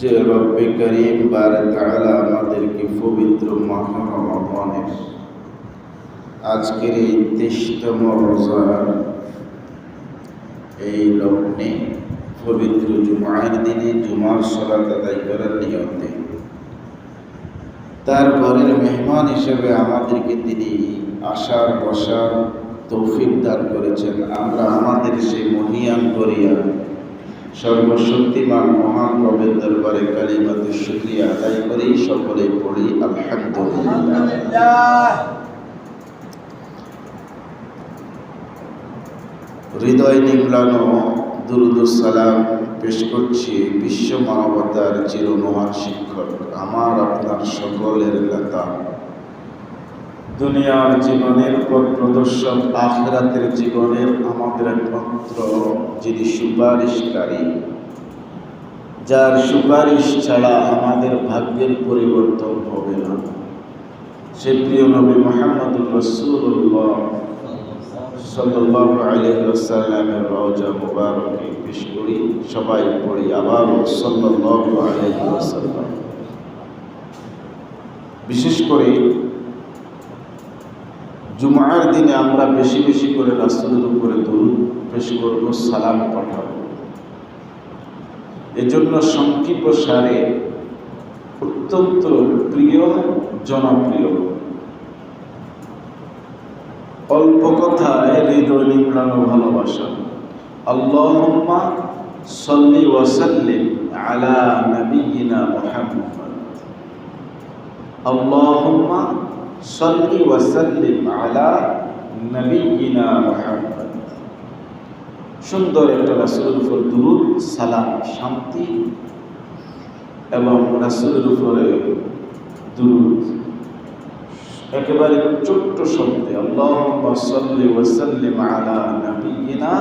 যে রব্বে করিম বারে তাআলা আমাদেরকে পবিত্র মাহ রমাদানের আজকের এই 23তম রোজার এই লগ্নে পবিত্র জুমার দিনে জুমার সালাত আদায় করার নিয়তে তার ঘরের মেহমান হিসেবে আমাদেরকে তিনি আসার বসার তৌফিক দান করেছেন। আমরা আমাদের সেই মহিয়ান করিয়া সর্বশক্তিমান মহান রবের দরবারে কালিমাতে শুকরিয়া আদায় করি, সকলে পড়ি আলহামদুলিল্লাহ। হৃদয় নিংড়ানো দুরুদ ও সালাম পেশ করছি বিশ্ব মানবতার চিরমহান শিক্ষক, আমার আপনার সকলের নেতা, দুনিয়ার জীবনের পথ প্রদর্শক, আখিরাতের জীবনের আমাদের একমাত্র যিনি সুপারিশকারী, যার সুপারিশ ছাড়া আমাদের ভাগ্যের পরিবর্তন হবে না, সে প্রিয় নবী মুহাম্মদুর রাসূলুল্লাহ সাল্লাল্লাহু আলাইহি ওয়াসাল্লামের রওজা মুবারকে পেশ করি, সবাই পড়ি আবার সাল্লাল্লাহু আলাইহি ওয়াসাল্লাম। বিশেষ করে জুমার দিনে আমরা বেশি বেশি করে রাসূলের উপরে দরুদ পেশ করব, সালাম পাঠাবো। এজন্য সংক্ষিপ্ত সারে অত্যন্ত প্রিয়, জনপ্রিয়, অল্প কথায় হৃদয় নিংড়ানো ভালোবাসা। আল্লাহুম্মা সাল্লি ওয়া সাল্লিম আলা নাবিয়িনা মুহাম্মদ। আল্লাহুম্মা সাল্লি ওয়া সাল্লিম আলা নাবিয়িনা মুহাম্মদ। সুন্দর একটা রাসূলের উপর দুরূদ, সালাম, শান্তি এবং রাসূলের উপরে দুরূদ একেবারে ছোট্ট শব্দে, আল্লাহুম্মা সাল্লি ওয়া সাল্লিম আলা নাবিয়িনা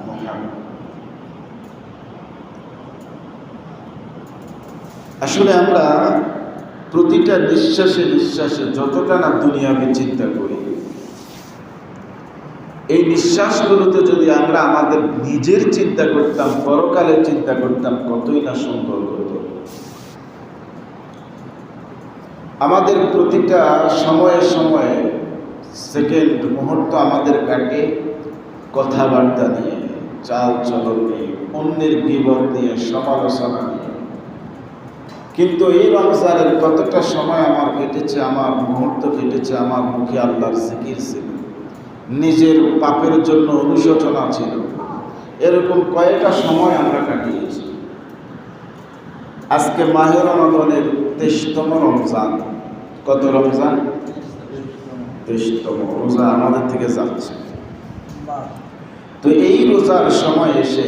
মুহাম্মদ। আসলে আমরা প্রতিটা নিঃশ্বাসে নিঃশ্বাসে যতটা না দুনিয়াকে চিন্তা করি, এই নিঃশ্বাসগুলোতে যদি আমরা আমাদের নিজের চিন্তা করতাম, পরকালের চিন্তা করতাম, কতই না সুন্দর হতো। আমাদের প্রতিটা সময়ে সময়ে সেকেন্ড মুহূর্ত আমাদের কাটে কথাবার্তা নিয়ে, চাল চলন নিয়ে, অন্যের গীবত নিয়ে, সমালোচনা নিয়ে। কিন্তু এই রমজানের কতটা সময় আমার কেটেছে, আমার মুহূর্ত কেটেছে, আমার মুখে আল্লাহর জিকির ছিল, নিজের পাপের জন্য অনুশোচনা ছিল। এরকম কয়েকটা সময় আমরা কাটিয়েছি। আজকে মাহে রমাদানের 23তম রমজান। কত রমজান? 23তম রোজা আমাদের থেকে যাচ্ছে। তো এই রোজার সময় এসে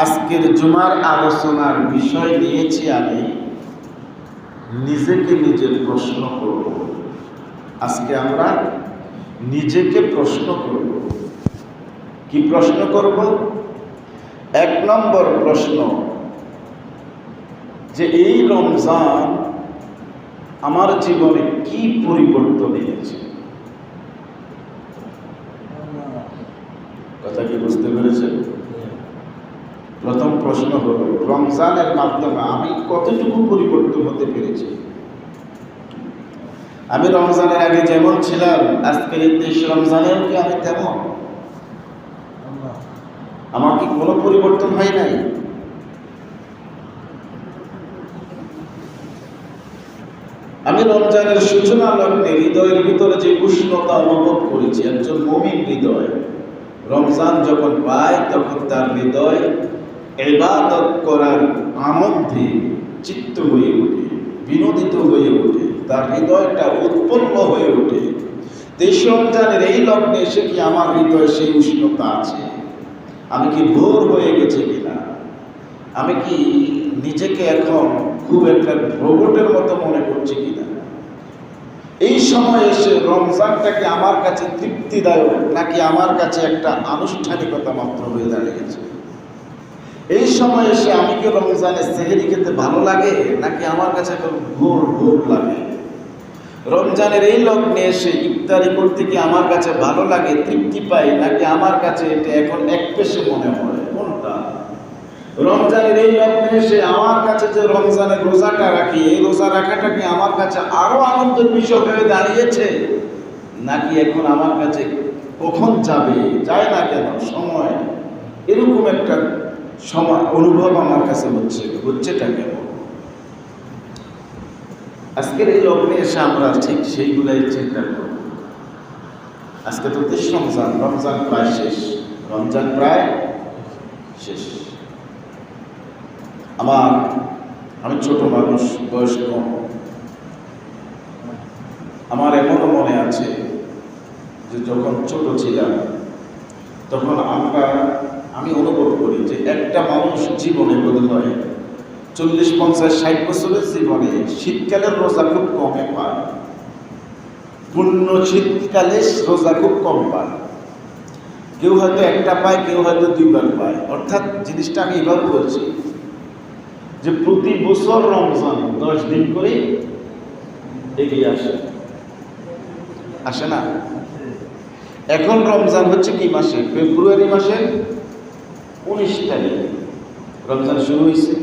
আজকের জুমার আলোচনার বিষয় নিয়েছি আমি নিজেকে নিজের প্রশ্ন করব। আজকে আমরা নিজেকে প্রশ্ন করব। কি প্রশ্ন করব? 1 নম্বর প্রশ্ন, যে এই রমজান আমার জীবনে কি পরিবর্তন এনেছে? কথা কি বুঝতে পেরেছেন? প্রথম প্রশ্ন হলো, রমজানের মাধ্যমে আমি কতটুকু পরিবর্তন হতে পেরেছি? আমি রমজানের আগে যেমন ছিলাম, আজকের এই 23 রমজানেও কি আমি তেমন? আমার কি কোনো পরিবর্তন হয় নাই? আমি রমজানের সূচনা লগ্নে হৃদয়ের ভিতরে যে উষ্ণতা অনুভব করেছি, একজন মুমিন হৃদয় রমজান যখন পায় তখন তার হৃদয় ইবাদত করার আনন্দে চিত্ত হয়ে ওঠে, বিনোদিত হয়ে ওঠে, তার হৃদয়টা উৎপন্ন হয়ে ওঠে। 23 রমজানের এই লগ্নে এসে কি আমার হৃদয়ে সেই উষ্ণতা আছে? আমি কি ভোর হয়ে গেছে কিনা? আমি কি নিজেকে এখন খুব একটা রোবটের মতো মনে করছি কিনা? এই সময় এসে রমজানটাকে আমার কাছে তৃপ্তিদায়ক নাকি আমার কাছে একটা আনুষ্ঠানিকতা মাত্র হয়ে দাঁড়িয়েছে? এই সময় এসে আমি কি রমজানের সেহরি খেতে ভালো লাগে নাকি আমার কাছে এখন ভোর ভোর লাগে? রমজানের এই লগ্নে এসে ইফতারি করতে কি আমার কাছে ভালো লাগে, তৃপ্তি পাই, নাকি আমার কাছে এটা এখন একপেশে মনে হয়? কোনটা? রমজানের এই লগ্নে এসে আমার কাছে যে রমজানের রোজাটা রাখি, এই রোজা রাখাটা কি আমার কাছে আরো আনন্দের বিষয় হয়ে দাঁড়িয়েছে, নাকি এখন আমার কাছে কখন যাবে, যায় না কেন সময়, এরকম একটা সময় অনুভব আমার কাছে হচ্ছেটা কেন? আজকের এই লগ্নে এসে আমরা ঠিক সেইগুলাই চিন্তা করব। আজকে তো 30 রমজান, রমজান প্রায় শেষ, রমজান প্রায় শেষ। আমি ছোট মানুষ, বয়স কম, আমার এমনও মনে আছে যে যখন ছোট ছিলাম তখন আমি অনুভব করি যে একটা মানুষ জীবনে বোধ হয় 40, 50, 60 বছরের জীবনে শীতকালের রোজা খুব কমে পায়, পূর্ণ শীতকালে রোজা খুব কম পায়। কেউ হয়তো একটা পায়, কেউ হয়তো 2 বার পায়। অর্থাৎ জিনিসটা আমি এভাবে বলছি যে প্রতি বছর রমজান 10 দিন করে এগিয়ে আসে না? এখন রমজান হচ্ছে কি মাসে? ফেব্রুয়ারি মাসে 19 তারিখ রমজান শুরু হয়েছে।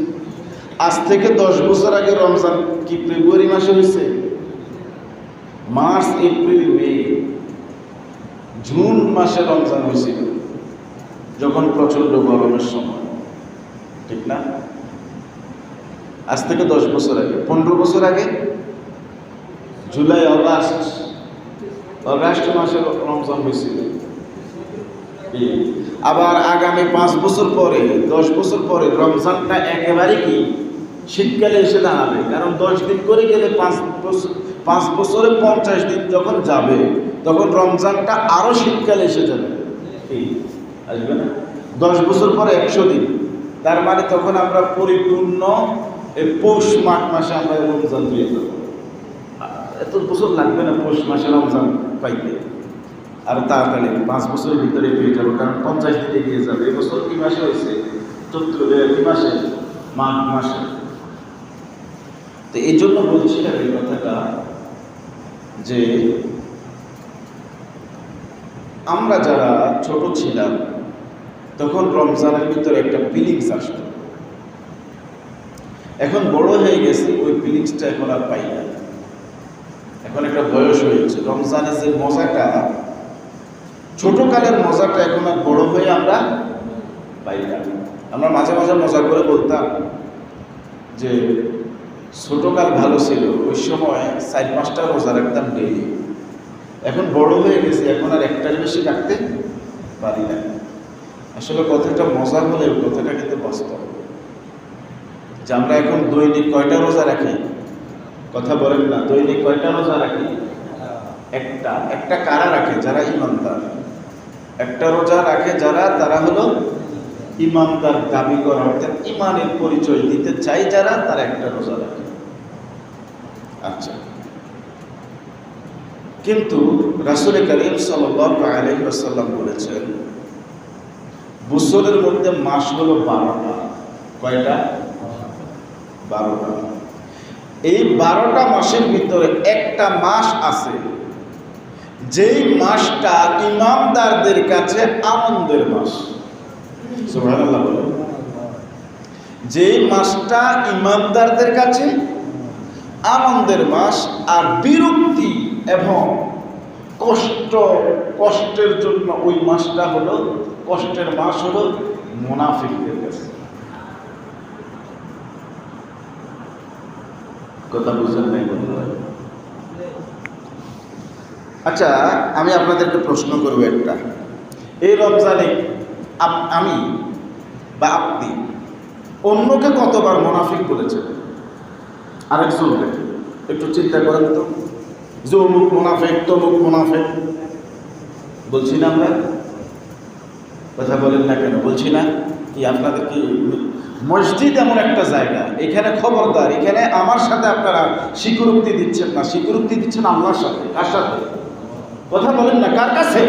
আজ থেকে 10 বছর আগে রমজান কি ফেব্রুয়ারি মাসে হয়েছে? মার্চ, এপ্রিল, মে, জুন মাসে রমজান হয়েছিল, যখন প্রচন্ড গরমের সময়, ঠিক না? আজ থেকে 10 বছর আগে, 15 বছর আগে জুলাই, অগাস্ট মাসে রমজান হয়েছিল। আবার আগামী 5 বছর পরে, 10 বছর পরে রমজানটা একেবারে কি শীতকালে এসে দাঁড়াবে। কারণ 10 দিন করে গেলে 5 বছরে 50 দিন যখন যাবে, তখন রমজানটা আরো শীতকালে এসে যাবে। আসবে না? 10 বছর পরে 100 দিন, তার মানে তখন আমরা পরিপূর্ণ পৌষ মাঘ মাসে আমরা রমজান পেয়ে যাবো। এত বছর লাগবে না পৌষ মাসে রমজান পাইতে, আর তাড়াতাড়ি 5 বছরের ভিতরে পেয়ে যাবো, কারণ 50 দিনে এগিয়ে যাবে। এবছর কি মাসে হয়েছে? কি মাসে? মাঘ মাসে। তো এই জন্য বলছিলাম এই কথাটা যে আমরা যারা ছোট ছিলাম তখন রমজানের ভিতরে একটা ফিলিংস আসতো। এখন বড় হয়ে গেছি, ওই ফিলিংসটা এখন আর পাই না। এখন একটা বয়স হয়েছে, রমজানের যে মজাটা, ছোটকালের মজাটা এখন আর বড় হয়ে আমরা পাই না। আমরা মাঝে মাঝে মজা করে বলতাম যে ছোটকাল ভালো ছিল, ওই সময় 4-5টা রোজা রাখতাম ডেইলি। এখন বড় হয়ে গেছি, এখন আর একটার বেশি রাখতে পারি না। আসলে কথাটা মজা হলেও কথাটা কিন্তু বাস্তব, যে আমরা এখন দৈনিক কয়টা রোজা রাখি? কথা বলেন না, দৈনিক কয়টা রোজা রাখি? একটা। কারা রাখে? যারা ইমানদার। একটা রোজা রাখে যারা, তারা হলো ইমানদার দাবি করা, অর্থাৎ ইমানের পরিচয় দিতে চাই যারা, তারা একটা রোজা রাখে। আচ্ছা, কিন্তু রাসূল করিম সাল্লাল্লাহু আলাইহি ওয়াসাল্লাম বলেছেন বছরের মধ্যে মাস হলো 12টা। কয়টা? 12টা। এই 12টা মাসের ভিতরে একটা মাস আছে যেই মাসটা ইমানদারদের কাছে আনন্দের মাস। সুবহানাল্লাহ বলেন। যেই মাসটা ইমানদারদের কাছে আনন্দের মাস, আর বিরক্তি এবং কষ্টের জন্য ওই মাসটা হলো, কষ্টের মাস হলো মুনাফিকদের কাছে। কথা বুঝলেন নাই বন্ধুরা? আচ্ছা, আমি আপনাদেরকে প্রশ্ন করবো একটা। এই রমজানে আমি বা আপনি অন্যকে কতবার মুনাফিক বলেছেন? আরেকজনকে একটু চিন্তা করেন তো, যে অমুক মুনাফিক, তমুক মুনাফিক বলছি না আমরা? কথা বলেন না কেন? বলছি না কি? আপনাদের কি মসজিদ এমন একটা জায়গা, এখানে খবরদার, এখানে আমার সাথে আপনারা স্বীকারোক্তি দিচ্ছেন না, স্বীকারোক্তি দিচ্ছেন আল্লাহর সাথে। কার সাথে? কথা বলেন না, কার কাছে?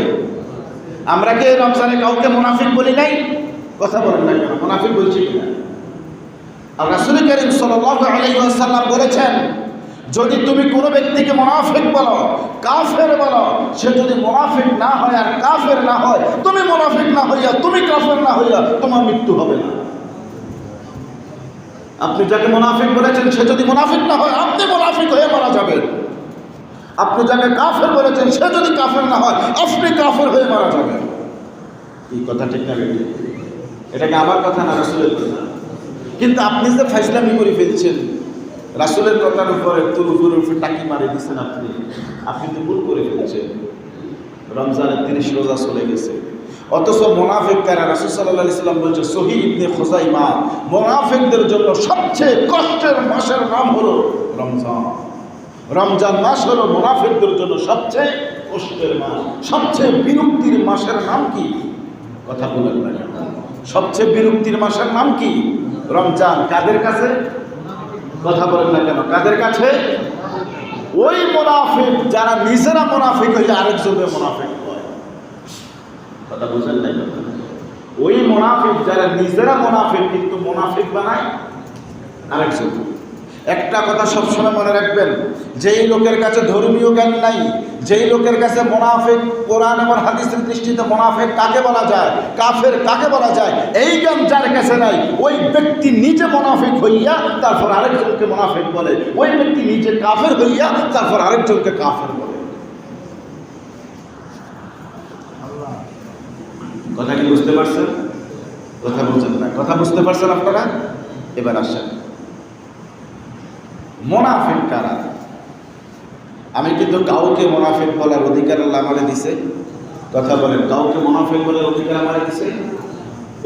আমরা কি রমজানে কাউকে মুনাফিক বলি নাই? কথা বলেন না কেন? মুনাফিক বলছি কিনা? আর রাসূল করিম সাল্লাল্লাহু আলাইহি ওয়াসাল্লাম বলেছেন, যদি তুমি কোনো ব্যক্তিকে মুনাফিক বলো, কাফের বলো, সে যদি মুনাফিক না হয় আর কাফের না হয়, তুমি মুনাফিক না হইয়া, তুমি কাফের না হইয়া, তোমার মৃত্যু হবে না। আপনি যাকে মুনাফিক বলেছেন সে যদি মুনাফিক না হয় আপনি মুনাফিক হয়ে মারা যাবেন। আপনি যাকে কাফের বলেছেন সে যদি কাফের না হয় আপনি কাফের হয়ে মারা যাবেন। এই কথা ঠিক না? এটাকে আমার কথা না, রাসূলের কথা। কিন্তু আপনি যে ফাইজলামি করে ফেলছেন, রাসূলের কথার উপরে তুরুফুর উপরে টাকি মারি দিচ্ছেন, আপনি তো ভুল করে ফেলছেন। রমজানের 30 রোজা চলে গেছে, অথচ মুনাফিক কারা? রাসূল সাল্লাল্লাহু আলাইহি ওয়াসাল্লাম বলেছে সহিহ ইবনে খুযাইমা, মুনাফিকদের জন্য সবচেয়ে কষ্টের মাসের নাম হলো রমজান। রমজান মাস হলো মুনাফিকদের জন্য সবচেয়ে কষ্টের মাস। সবচেয়ে বিরক্তির মাসের নাম কি? কথা বলেন না। সবচেয়ে বিরক্তির মাসের নাম কি? রমজান। কাদের কাছে? কথা বলেন না কেন? কাদের কাছে? ওই মুনাফিক যারা নিজেরা মুনাফিক হয়ে আরেকজনের মুনাফিক হয়। কথা বুঝেন না? ওই মুনাফিক যারা নিজেরা মুনাফিক কিন্তু মুনাফিক বানায় আরেকজন। একটা কথা সবসময় মনে রাখবেন, যেই লোকের কাছে ধর্মীয় জ্ঞান নাই, যেই লোকের কাছে মুনাফিক, কোরআন এবং হাদিসের দৃষ্টিতে মুনাফিক কাকে বলা যায়, কাফের কাকে বলা যায়, এই জ্ঞান যার কাছে নাই, ওই ব্যক্তি নিজে মুনাফিক হইয়া তারপর আরেকজনকে মুনাফিক বলে। ওই ব্যক্তি নিজে কাফের হইয়া তারপর আরেকজনকে কাফের বলে। কথা কি বুঝতে পারছেন? কথা বুঝছেন না? কথা বুঝতে পারছেন আপনারা? এবার আসেন, মুনাফিক কারা? আমি কিন্তু কাউকে মুনাফিক বলার অধিকার আল্লাহ আমারে দিছে। কথা বলেন, কাউকে মুনাফিক বলার অধিকার আমারে দিছে?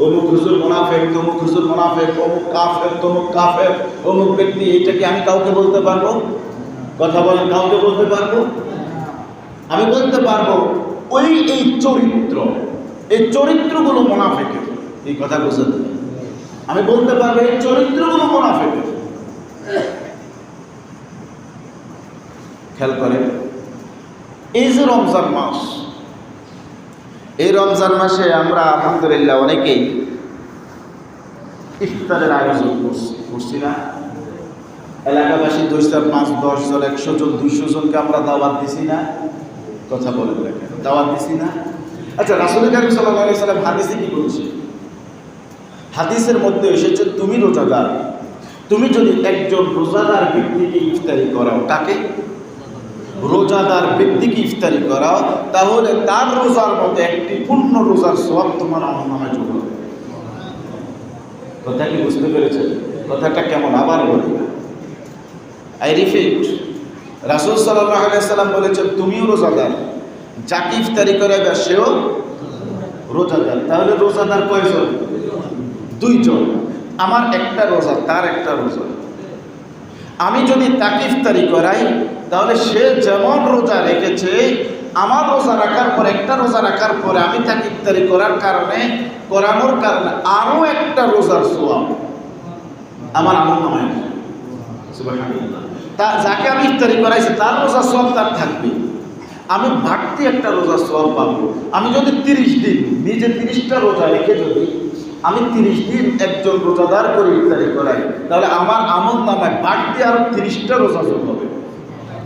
অমুক হুজুর মুনাফিক, তমুক হুজুর মুনাফিক, অমুক কাফের, তমুক কাফের, অমুক ব্যক্তি, এটা কি আমি কাউকে বলতে পারবো? কথা বলেন, কাউকে বলতে পারবো? আমি বলতে পারবো এই চরিত্র, এই চরিত্রগুলো মুনাফিকের। এই কথা বুঝতে আমি বলতে পারবো এই চরিত্রগুলো মুনাফিকের। খেয়াল করেন, এই যে রমজান মাস, এই রমজান মাসে আমরা আলহামদুলিল্লাহ অনেকেই ইফতারের আয়োজন করছি না? এলাকাবাসী 2, 4, 5, 10 জন, 100 জন, 200 জনকে আমরা দাওয়াত দিছি না? কথা বলেন না কেন? দাওয়াত দিছি না? আচ্ছা, রাসূল কারীম সাল্লাল্লাহু আলাইহি সাল্লাম হাদিসে কি বলছে? হাদিসের মধ্যে এসেছে, তুমি রোজাদার, তুমি যদি একজন রোজাদার ব্যক্তিকে ইফতারি করাও, তাকে রোজাদার ব্যক্তিকে ইফতারি করাও, তাহলে তার রোজার মধ্যে একটি পূর্ণ রোজার সওয়াব তোমার আমলনামায় যোগ হবে। কথা কি বুঝতে পেরেছেন? কথাটা কেমন? আবার বলি, আই রিপিট, রাসূল সাল্লাল্লাহু আলাইহি সাল্লাম বলেছেন তুমিও রোজাদার, যাকে ইফতারি করাবে সেও রোজাদার। তাহলে রোজাদার কয়জন? 2 জন। আমার একটা রোজা, তার একটা রোজা। আমি যদি তাকে ইফতারি করাই তাহলে সে যেমন রোজা রেখেছে, আমার রোজা রাখার পর, একটা রোজা রাখার পরে আমি তাকে ইফতারি করানোর কারণে আরও একটা রোজার সওয়াব আমার আমলনামায়। সুবহানাল্লাহ। যাকে আমি ইফতারি করাইছি তার রোজার সওয়াব তার থাকবে, আমি বাড়তি একটা রোজার সওয়াব পাবো। আমি যদি 30 দিন নিজে 30টা রোজা রেখে যদি আমি 30 দিন একজন রোজাদার করে ইফতারি করাই, তাহলে আমার আমলনামায় বাড়তি আরো 30টা রোজা যোগ হবে।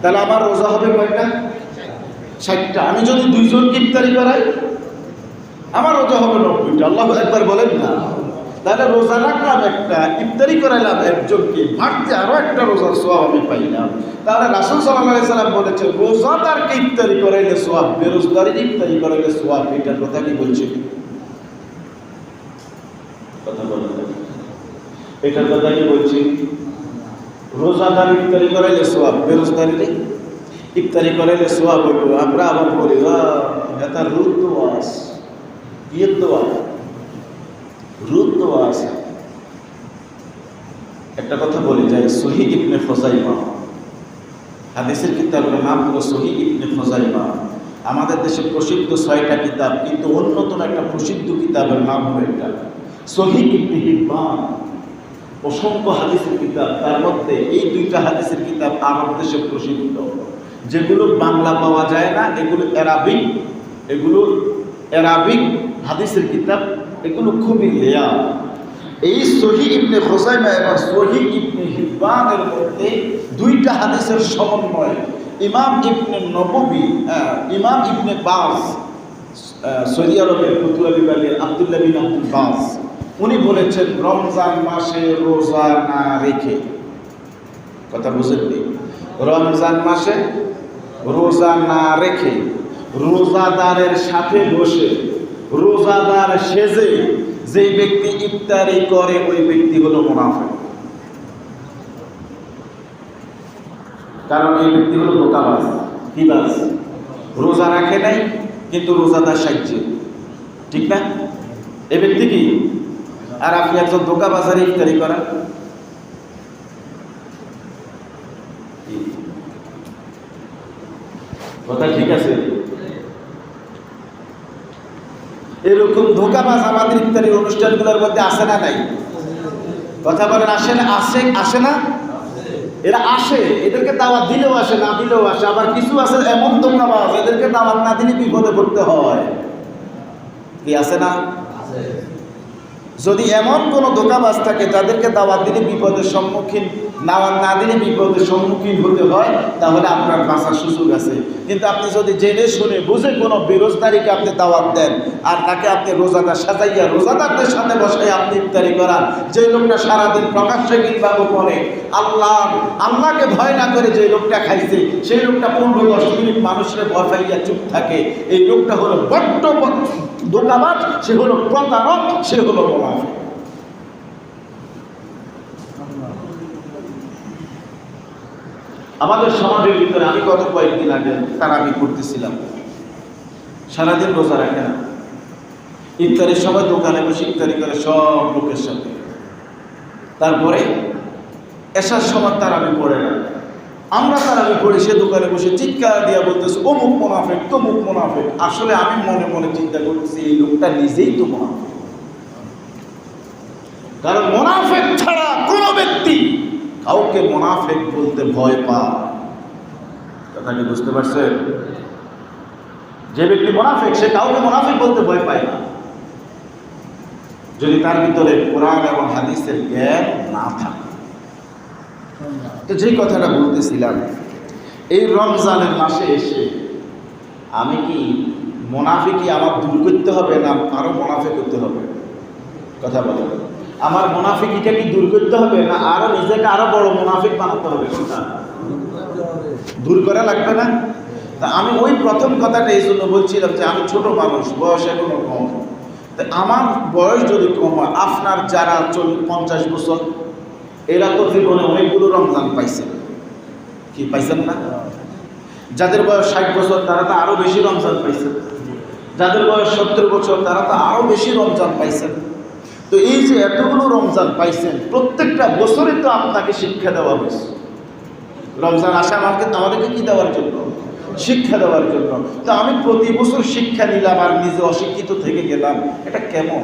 তাহলে আমার রোজা হবে কয়টা? 60টা। আমি যদি 2 জনকে ইফতারি করাই আমার রোজা হবে 90টা। আল্লাহু আকবার বলেন না? তাহলে রোজা রাখলাম একটা, ইফতারি করাইলাম একজনকে, বাড়তি আরো একটা রোজার সওয়াব আমি পাইলাম। তাহলে রাসূল সাল্লাল্লাহু আলাইহি সাল্লাম বলেছেন রোজাদারকে ইফতারি করাইলে সওয়াব, বেরোজগারের ইফতারি করাইলে সওয়াব। এটার কথা কি বলছে? কথা বলেন, এটার কথা কি বলছি? রোজাদার ইফতারি করাইলে সওয়াব, বেরোজগারের ইফতারি করাইলে সওয়াব হইব। আমরা আবার বলি এটা রুদ দোয়াস, ইয়ের দোয়া, রুদ দোয়াস। একটা কথা বলি যাই, সহিহ ইবনে খুযাইমা, হাদিসের কিতাবের নাম হলো সহিহ ইবনে খুযাইমা। আমাদের দেশে প্রসিদ্ধ 6টা কিতাব, কিন্তু অন্যতম একটা প্রসিদ্ধ কিতাবের নাম হলো এটা সহিহ ইবনে হিব্বান। অসংখ্য হাদিসের কিতাব, তার মধ্যে এই 2টা হাদিসের কিতাব আরব দেশে প্রসিদ্ধ, যেগুলো বাংলা পাওয়া যায় না, এগুলো অ্যারাবিক হাদিসের কিতাব, এগুলো খুবই লেয়া। এই সহিহ ইবনে খুযাইমা এবং সহিহ ইবনে হিব্বানের মধ্যে 2টা হাদিসের সমন্বয় ইমাম ইবনে নববী, ইমাম ইবনে বাজ, সৌদি আরবের ফতুয়া বিভাগের আব্দুল্লাহ বিন আব্দুল বাজ, উনি বলেছেন রমজান মাসে রোজা না রেখে, কথা বুঝেননি, রমজান মাসে রোজা না রেখে রোজাদারের সাথে বসে রোজাদার সেজে যে ব্যক্তি ইফতারি করে ওই ব্যক্তি হলো মুনাফিক। কারণ এই ব্যক্তি হলো ধোঁকাবাজ, কি বাজ, রোজা রাখে নাই কিন্তু রোজাদার সাহায্যে, ঠিক না? এই ব্যক্তি কি? আর আপনি একজন ধোঁকাবাজারে ইফতারি করেন, কথা ঠিক আছে? এরকম ধোঁকাবাজ আমাদের ইফতারি অনুষ্ঠানগুলোর মধ্যে আসে না নাই? কথা বলেন, আসে না? আসে না? এরা আসে, এদেরকে দাওয়াত দিলেও আসে, না দিলেও আসে। আবার কিছু আছে এমন ধোঁকাবাজ, এদেরকে দাওয়াত না দিলে বিপদে পড়তে হয়, কি আছে না? যদি এমন কোনো ধোঁকাবাজ থাকে যাদেরকে দাওয়াত দিলে বিপদের সম্মুখীন, দাওয়াত না দিলে বিপদের সম্মুখীন হতে হয়, তাহলে আপনার বাঁচার সুযোগ আছে। কিন্তু আপনি যদি জেনে শুনে বুঝে কোনো বেরোজগারিকে আপনি দাওয়াত দেন আর তাকে আপনি রোজাদার সাজাইয়া রোজাদারদের সাথে বসাই আপনি ইফতারি করান, যে লোকটা সারাদিন প্রকাশ্যে কিংবা গোপনে আল্লাহকে ভয় না করে যে লোকটা খাইছে, সেই লোকটা 15-10 মিনিট মানুষের ভয় পাইয়া চুপ থাকে, এই লোকটা হলো বড্ড ধোঁকাবাজ, সে হলো প্রতারক, সে হলো মুনাফিক। আমাদের সমাজের ভিতরে আমি গত কয়েকদিন আগে তারাবি করতেছিলাম, সারাদিন রোজা রাখে না, ইফতারের সময় দোকানে বসে ইফতারি করে সব লোকের সাথে, তারপরে এসার সময় তারাবি পড়ে না, আমরা তারাবি পড়ে সে দোকানে বসে চিৎকার দিয়া বলতেছে অমুক মুনাফিক, তমুক মুনাফিক। আসলে আমি মনে মনে চিন্তা করতেছি এই লোকটা নিজেই তো মুনাফিক, কারণ মুনাফিক ছাড়া কোনো ব্যক্তি কাউকে মুনাফিক বলতে ভয় পায়। কথা কি বুঝতে পারছেন? যে ব্যক্তি মুনাফিক সে কাউকে মুনাফিক বলতে ভয় পায় না, যদি তার ভিতরে কোরআন এবং হাদিসের জ্ঞান না থাকে। তো যেই কথাটা বলতেছিলাম, এই রমজানের মাসে এসে আমি কি মুনাফিকি আমার দূর করতে হবে না আরো মুনাফিক করতে হবে? কথা বলেন, আমার মুনাফিকিটা কি দূর করতে হবে না আরো নিজেকে আরো বড় মুনাফিক বানাতে হবে? দূর করা লাগবে না? তা আমি ওই প্রথম কথাটা এই জন্য বলছিলাম যে আমি ছোট মানুষ, বয়স এখনো কম। তা আমার বয়স যদি কম হয়, আপনার যারা 50 বছর, এরা তো জীবনে অনেকগুলো রমজান পাইছে, কি পাইছেন না? যাদের বয়স 60 বছর তারা তো আরো বেশি রমজান পাইছেন, যাদের বয়স 70 বছর তারা তো আরো বেশি রমজান পাইছেন। তো এই যে এতগুলো রমজান পাইছেন, প্রত্যেকটা বছরে তো আপনাকে শিক্ষা দেওয়া হয়েছে। রমজান আসে আমাদেরকে কি দেওয়ার জন্য? শিক্ষা দেওয়ার জন্য। তো আমি প্রতি বছর শিক্ষা নিলাম আর নিজে অশিক্ষিত থেকে গেলাম, এটা কেমন?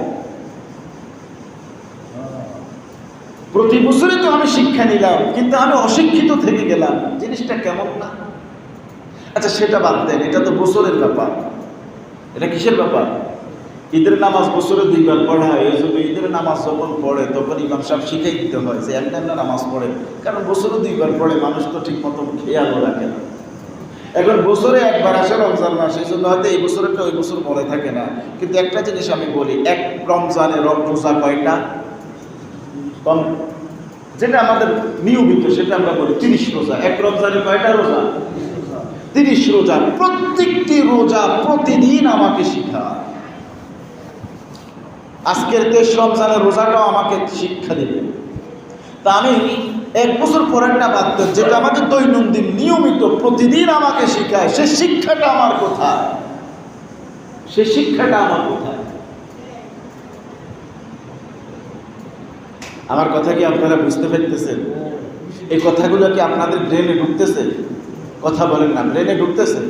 প্রতি বছরে তো আমি শিক্ষা নিলাম কিন্তু আমি অশিক্ষিত থেকে গেলাম, জিনিসটা কেমন না? আচ্ছা সেটা বাদ দেন, এটা তো বছরের ব্যাপার। এটা কিসের ব্যাপার? ঈদের নামাজ বছরে 2 বার পড়া হয়, এই জন্য ঈদের নামাজ যখন পড়ে তখন ইমাম সাহেব শিখাই দিতে হয় যে একটা নামাজ পড়ে, কারণ বছরে 2 বার পড়ে, মানুষ তো ঠিক মতো খেয়ালও রাখে না। এখন বছরে একবার আসে রমজান মাস, এই জন্য হয়তো এই বছরটা ওই বছর মনে থাকে না। কিন্তু একটা জিনিস আমি বলি, এক রমজানে রোজা কয়টা? কম, যেটা আমাদের নিয়মিত সেটা আমরা বলি 30 রোজা। এক রমজানে কয়টা রোজা? 30 রোজা। প্রত্যেকটি রোজা প্রতিদিন আমাকে শিখায়। আজকের 23 রমজানের রোজাটাও আমাকে শিক্ষা দেবে। তা আমি 1 বছর পরেরটা বাদ দেব, যেটা আমাদের দৈনন্দিন নিয়মিত প্রতিদিন আমাকে শিখায়, সে শিক্ষাটা আমার কোথায়? সে শিক্ষাটা আমার কোথায়? আমার কথা কি আপনারা বুঝতে পারতেছেন? এই কথাগুলো কি আপনাদের ব্রেনে ঢুকতেছে? কথা বলেন না, ব্রেনে ঢুকতেছে?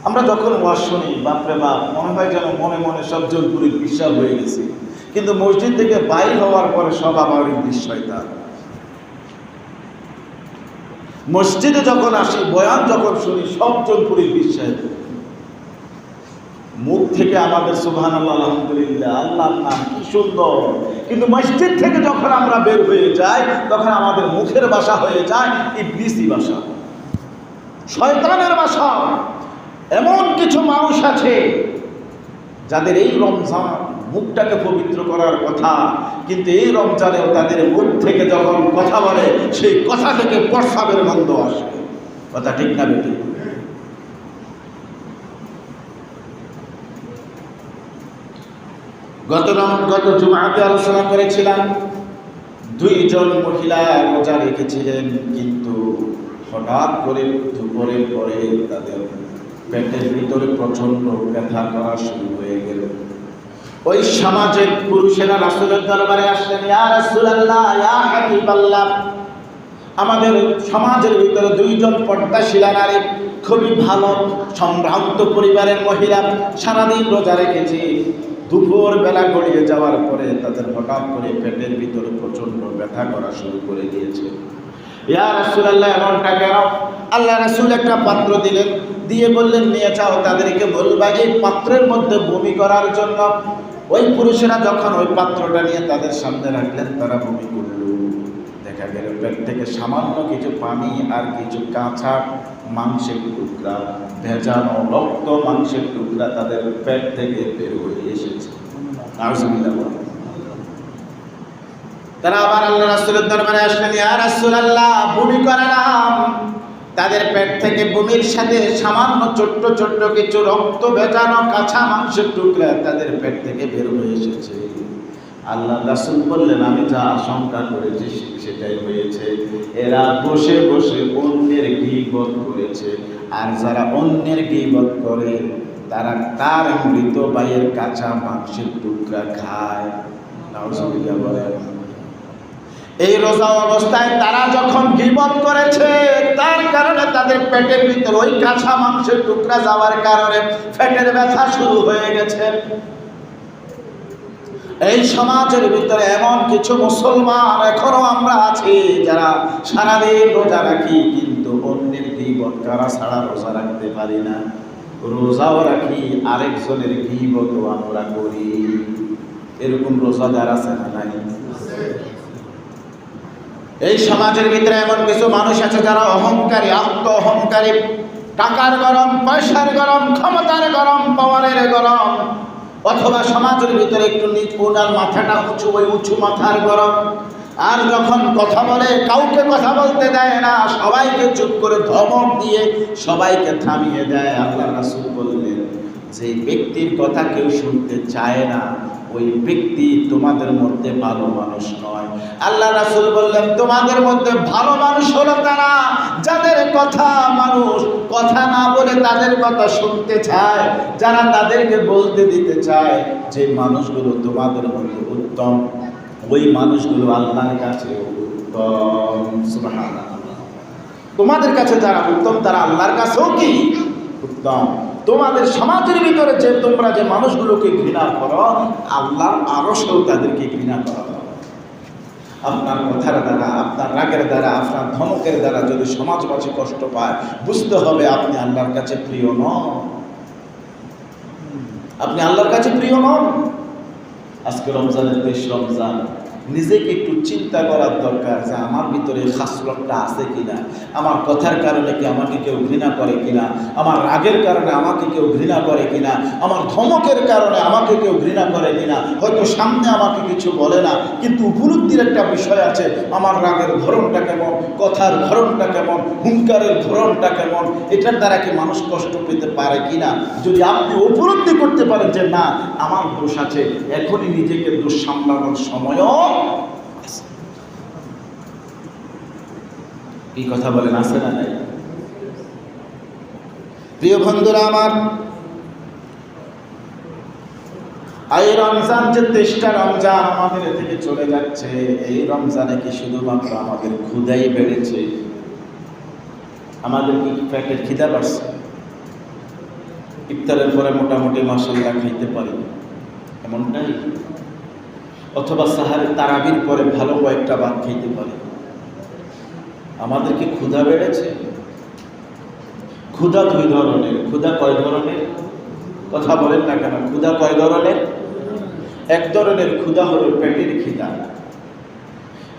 আমরা যখন ওয়াজ শুনি, বাপরে বাপ, মনে হয় যেন মনে মনে সব জোরপুরির বিশ্বাস হয়ে গেছে, কিন্তু মসজিদ থেকে বাইর হওয়ার পরে সব আমার ইবলিস শয়তান। মসজিদে যখন আসি, বয়ান যখন শুনি, সব জোরপুরির বিশ্বাস। মুখ থেকে আমাদের সুবহানাল্লাহ, আলহামদুলিল্লাহ, আল্লাহর নাম কি সুন্দর, কিন্তু মসজিদ থেকে যখন আমরা বের হয়ে যাই তখন আমাদের মুখের ভাষা হয়ে যায় ইবলিসি ভাষা, শয়তানের ভাষা। এমন কিছু মানুষ আছে যাদের এই রমজান মুখটাকে পবিত্র করার কথা, কিন্তু এই রমজানেও তাদের মুখ থেকে যখন কথা বলে সেই কথা থেকে প্রস্রাবের গন্ধ আসে। কথা ঠিক না বেটি? গত জুমাতে আলোচনা করেছিলাম, দুইজন মহিলা রোজা রেখেছিলেন, কিন্তু হঠাৎ করে দুপুরের পরে তাদের পেটের ভিতরে প্রচন্ড ব্যথা করা শুরু হয়ে গেল। ওই সমাজের পুরুষেরা রাসূলের দরবারে আসলেন, ইয়া রাসূলুল্লাহ, ইয়া হাবিবাল্লাহ, আমাদের সমাজের ভিতরে দুইজন পর্দাশীলা নারী, খুবই ভালো সম্ভ্রান্ত পরিবারের মহিলা, সারাদিন রোজা রেখেছে, দুপুর বেলা গড়িয়ে যাওয়ার পরে তাদের হঠাৎ করে পেটের ভিতরে প্রচন্ড ব্যথা করা শুরু করে দিয়েছে। ইয়া রাসূলুল্লাহ, এমনটা কেন? আল্লাহ রাসূল একটা পাত্র দিলেন, দিয়ে বললেন, নিয়ে যাও, তাদেরকে বলবা এই পাত্রের মধ্যে বমি করার জন্য। ওই পুরুষেরা যখন ওই পাত্রটা নিয়ে তাদের সামনে রাখলেন, তারা বমি করল। দেখা গেল পেট থেকে সামান্য কিছু পানি আর কিছু কাঁচা মাংসের টুকরা, ভেজানো রক্ত মাংসের টুকরা তাদের পেট থেকে বের হয়ে এসেছে। নাউজুবিল্লাহ। তারা আবার আল্লাহ রাসূলের দরবারে আসলেন, ইয়া রাসূলুল্লাহ, বমি করালাম, তাদের পেট থেকে বমির সাথে সামান্য ছোট্ট ছোট্ট কিছু রক্ত ভেজানো কাঁচা মাংসের টুকরা তাদের পেট থেকে বের হয়ে এসেছে। আল্লাহ রাসূল বললেন, আমি যা আশঙ্কা করেছি সেটাই হয়েছে। এরা বসে বসে অন্যের গীবত করেছে, আর যারা অন্যের গীবত করে তারা তার মৃত ভাইয়ের কাঁচা মাংসের টুকরা খায়। নাউজুবিল্লাহ বলেন। এই রোজা অবস্থায় তারা যখন গীবত করেছে, তার কারণে তাদের পেটের ভিতরে ওই কাঁচা মাংসের টুকরা যাওয়ার কারণে পেটের ব্যথা শুরু হয়ে গেছে। এই সমাজের ভিতরে এমন কিছু মুসলমান এখনো আমরা আছি যারা সারাদিন রোজা রাখি, কিন্তু অন্যের গীবত করা ছাড়া রোজা রাখতে পারি না। রোজাও রাখি, আরেকজনের গীবতও আমরা করি। এরকম রোজাদার আছে না নাই? এই সমাজের ভিতরে এমন কিছু মানুষ আছে যারা অহংকারী, আত্ম অহংকারী, টাকার গরম, পয়সার গরম, ক্ষমতার গরম, পাওয়ারের গরম, অথবা সমাজের ভিতরে একটু নিচ ওনার মাথাটা উঁচু, ওই উঁচু মাথার গরম। আর যখন কথা বলে কাউকে কথা বলতে দেয় না, সবাইকে চুপ করে ধমক দিয়ে সবাইকে থামিয়ে দেয়। আল্লাহ রাসূল বললেন, যে ব্যক্তির কথা কেউ শুনতে চায় না, ওই ব্যক্তি তোমাদের মধ্যে ভালো মানুষ নয়। আল্লাহ রাসূল বললেন, তোমাদের মধ্যে ভালো মানুষ হলো তারা যাদের কথা মানুষ কথা না বলে তাদের কথা শুনতে চায়, যারা তাদেরকে বলতে দিতে চায়। যে মানুষগুলো তোমাদের মধ্যে উত্তম, ওই মানুষগুলো আল্লাহর কাছে উত্তম। সুবহানাল্লাহ। তোমাদের কাছে যারা উত্তম তারা আল্লাহর কাছেও কি উত্তম। তোমাদের সমাজের ভিতরে যে তোমরা যে মানুষগুলোকে ঘৃণা করো, আল্লাহর আরশেও তাদেরকে ঘৃণা করা হবে। আপনার কথার দ্বারা, আপনার রাগের দ্বারা, আপনার ধমকের দ্বারা যদি সমাজবাসী কষ্ট পায়, বুঝতে হবে আপনি আল্লাহর কাছে প্রিয় নন। আপনি আল্লাহর কাছে প্রিয় নন। আজকে রমজানের দেশ রমজান, নিজেকে একটু চিন্তা করার দরকার যে আমার ভিতরে খাসলতটা আছে কিনা, আমার কথার কারণে কি আমাকে কেউ ঘৃণা করে কিনা, আমার রাগের কারণে আমাকে কেউ ঘৃণা করে কিনা, আমার ধমকের কারণে আমাকে কেউ ঘৃণা করে কিনা। হয়তো সামনে আমাকে কিছু বলে না, কিন্তু উপলব্ধির একটা বিষয় আছে, আমার রাগের ধরনটা কেমন, কথার ধরনটা কেমন, হুঙ্কারের ধরনটা কেমন, এটার দ্বারা কি মানুষ কষ্ট পেতে পারে কিনা। যদি আপনি উপলব্ধি করতে পারেন যে না আমার দোষ আছে, এখনই নিজেকে দোষ সামলানোর সময়ও এই কথা বলেন, আছে না নাই? প্রিয় বন্ধুরা আমার, এই রমজান যে 23টা রমজান আমাদের থেকে চলে যাচ্ছে, এই রমজানে কি শুধুমাত্র আমাদের ক্ষুধাই বেড়েছে? আমাদের কি পেটের খিদা বাড়ছে? ইফতারের পরে মোটামুটি মাশাআল্লাহ খাইতে পারি এমনটাই, অথবা সাহারের তারাবির পরে ভালো কয়েকটা ভাত খাইতে পারি। আমাদের কি ক্ষুধা বেড়েছে? ক্ষুধা দুই ধরনের। ক্ষুধা কয় ধরনের? কথা বলেন না কেন? ক্ষুধা কয় ধরনের? এক ধরনের ক্ষুধা হলো পেটের খিদা,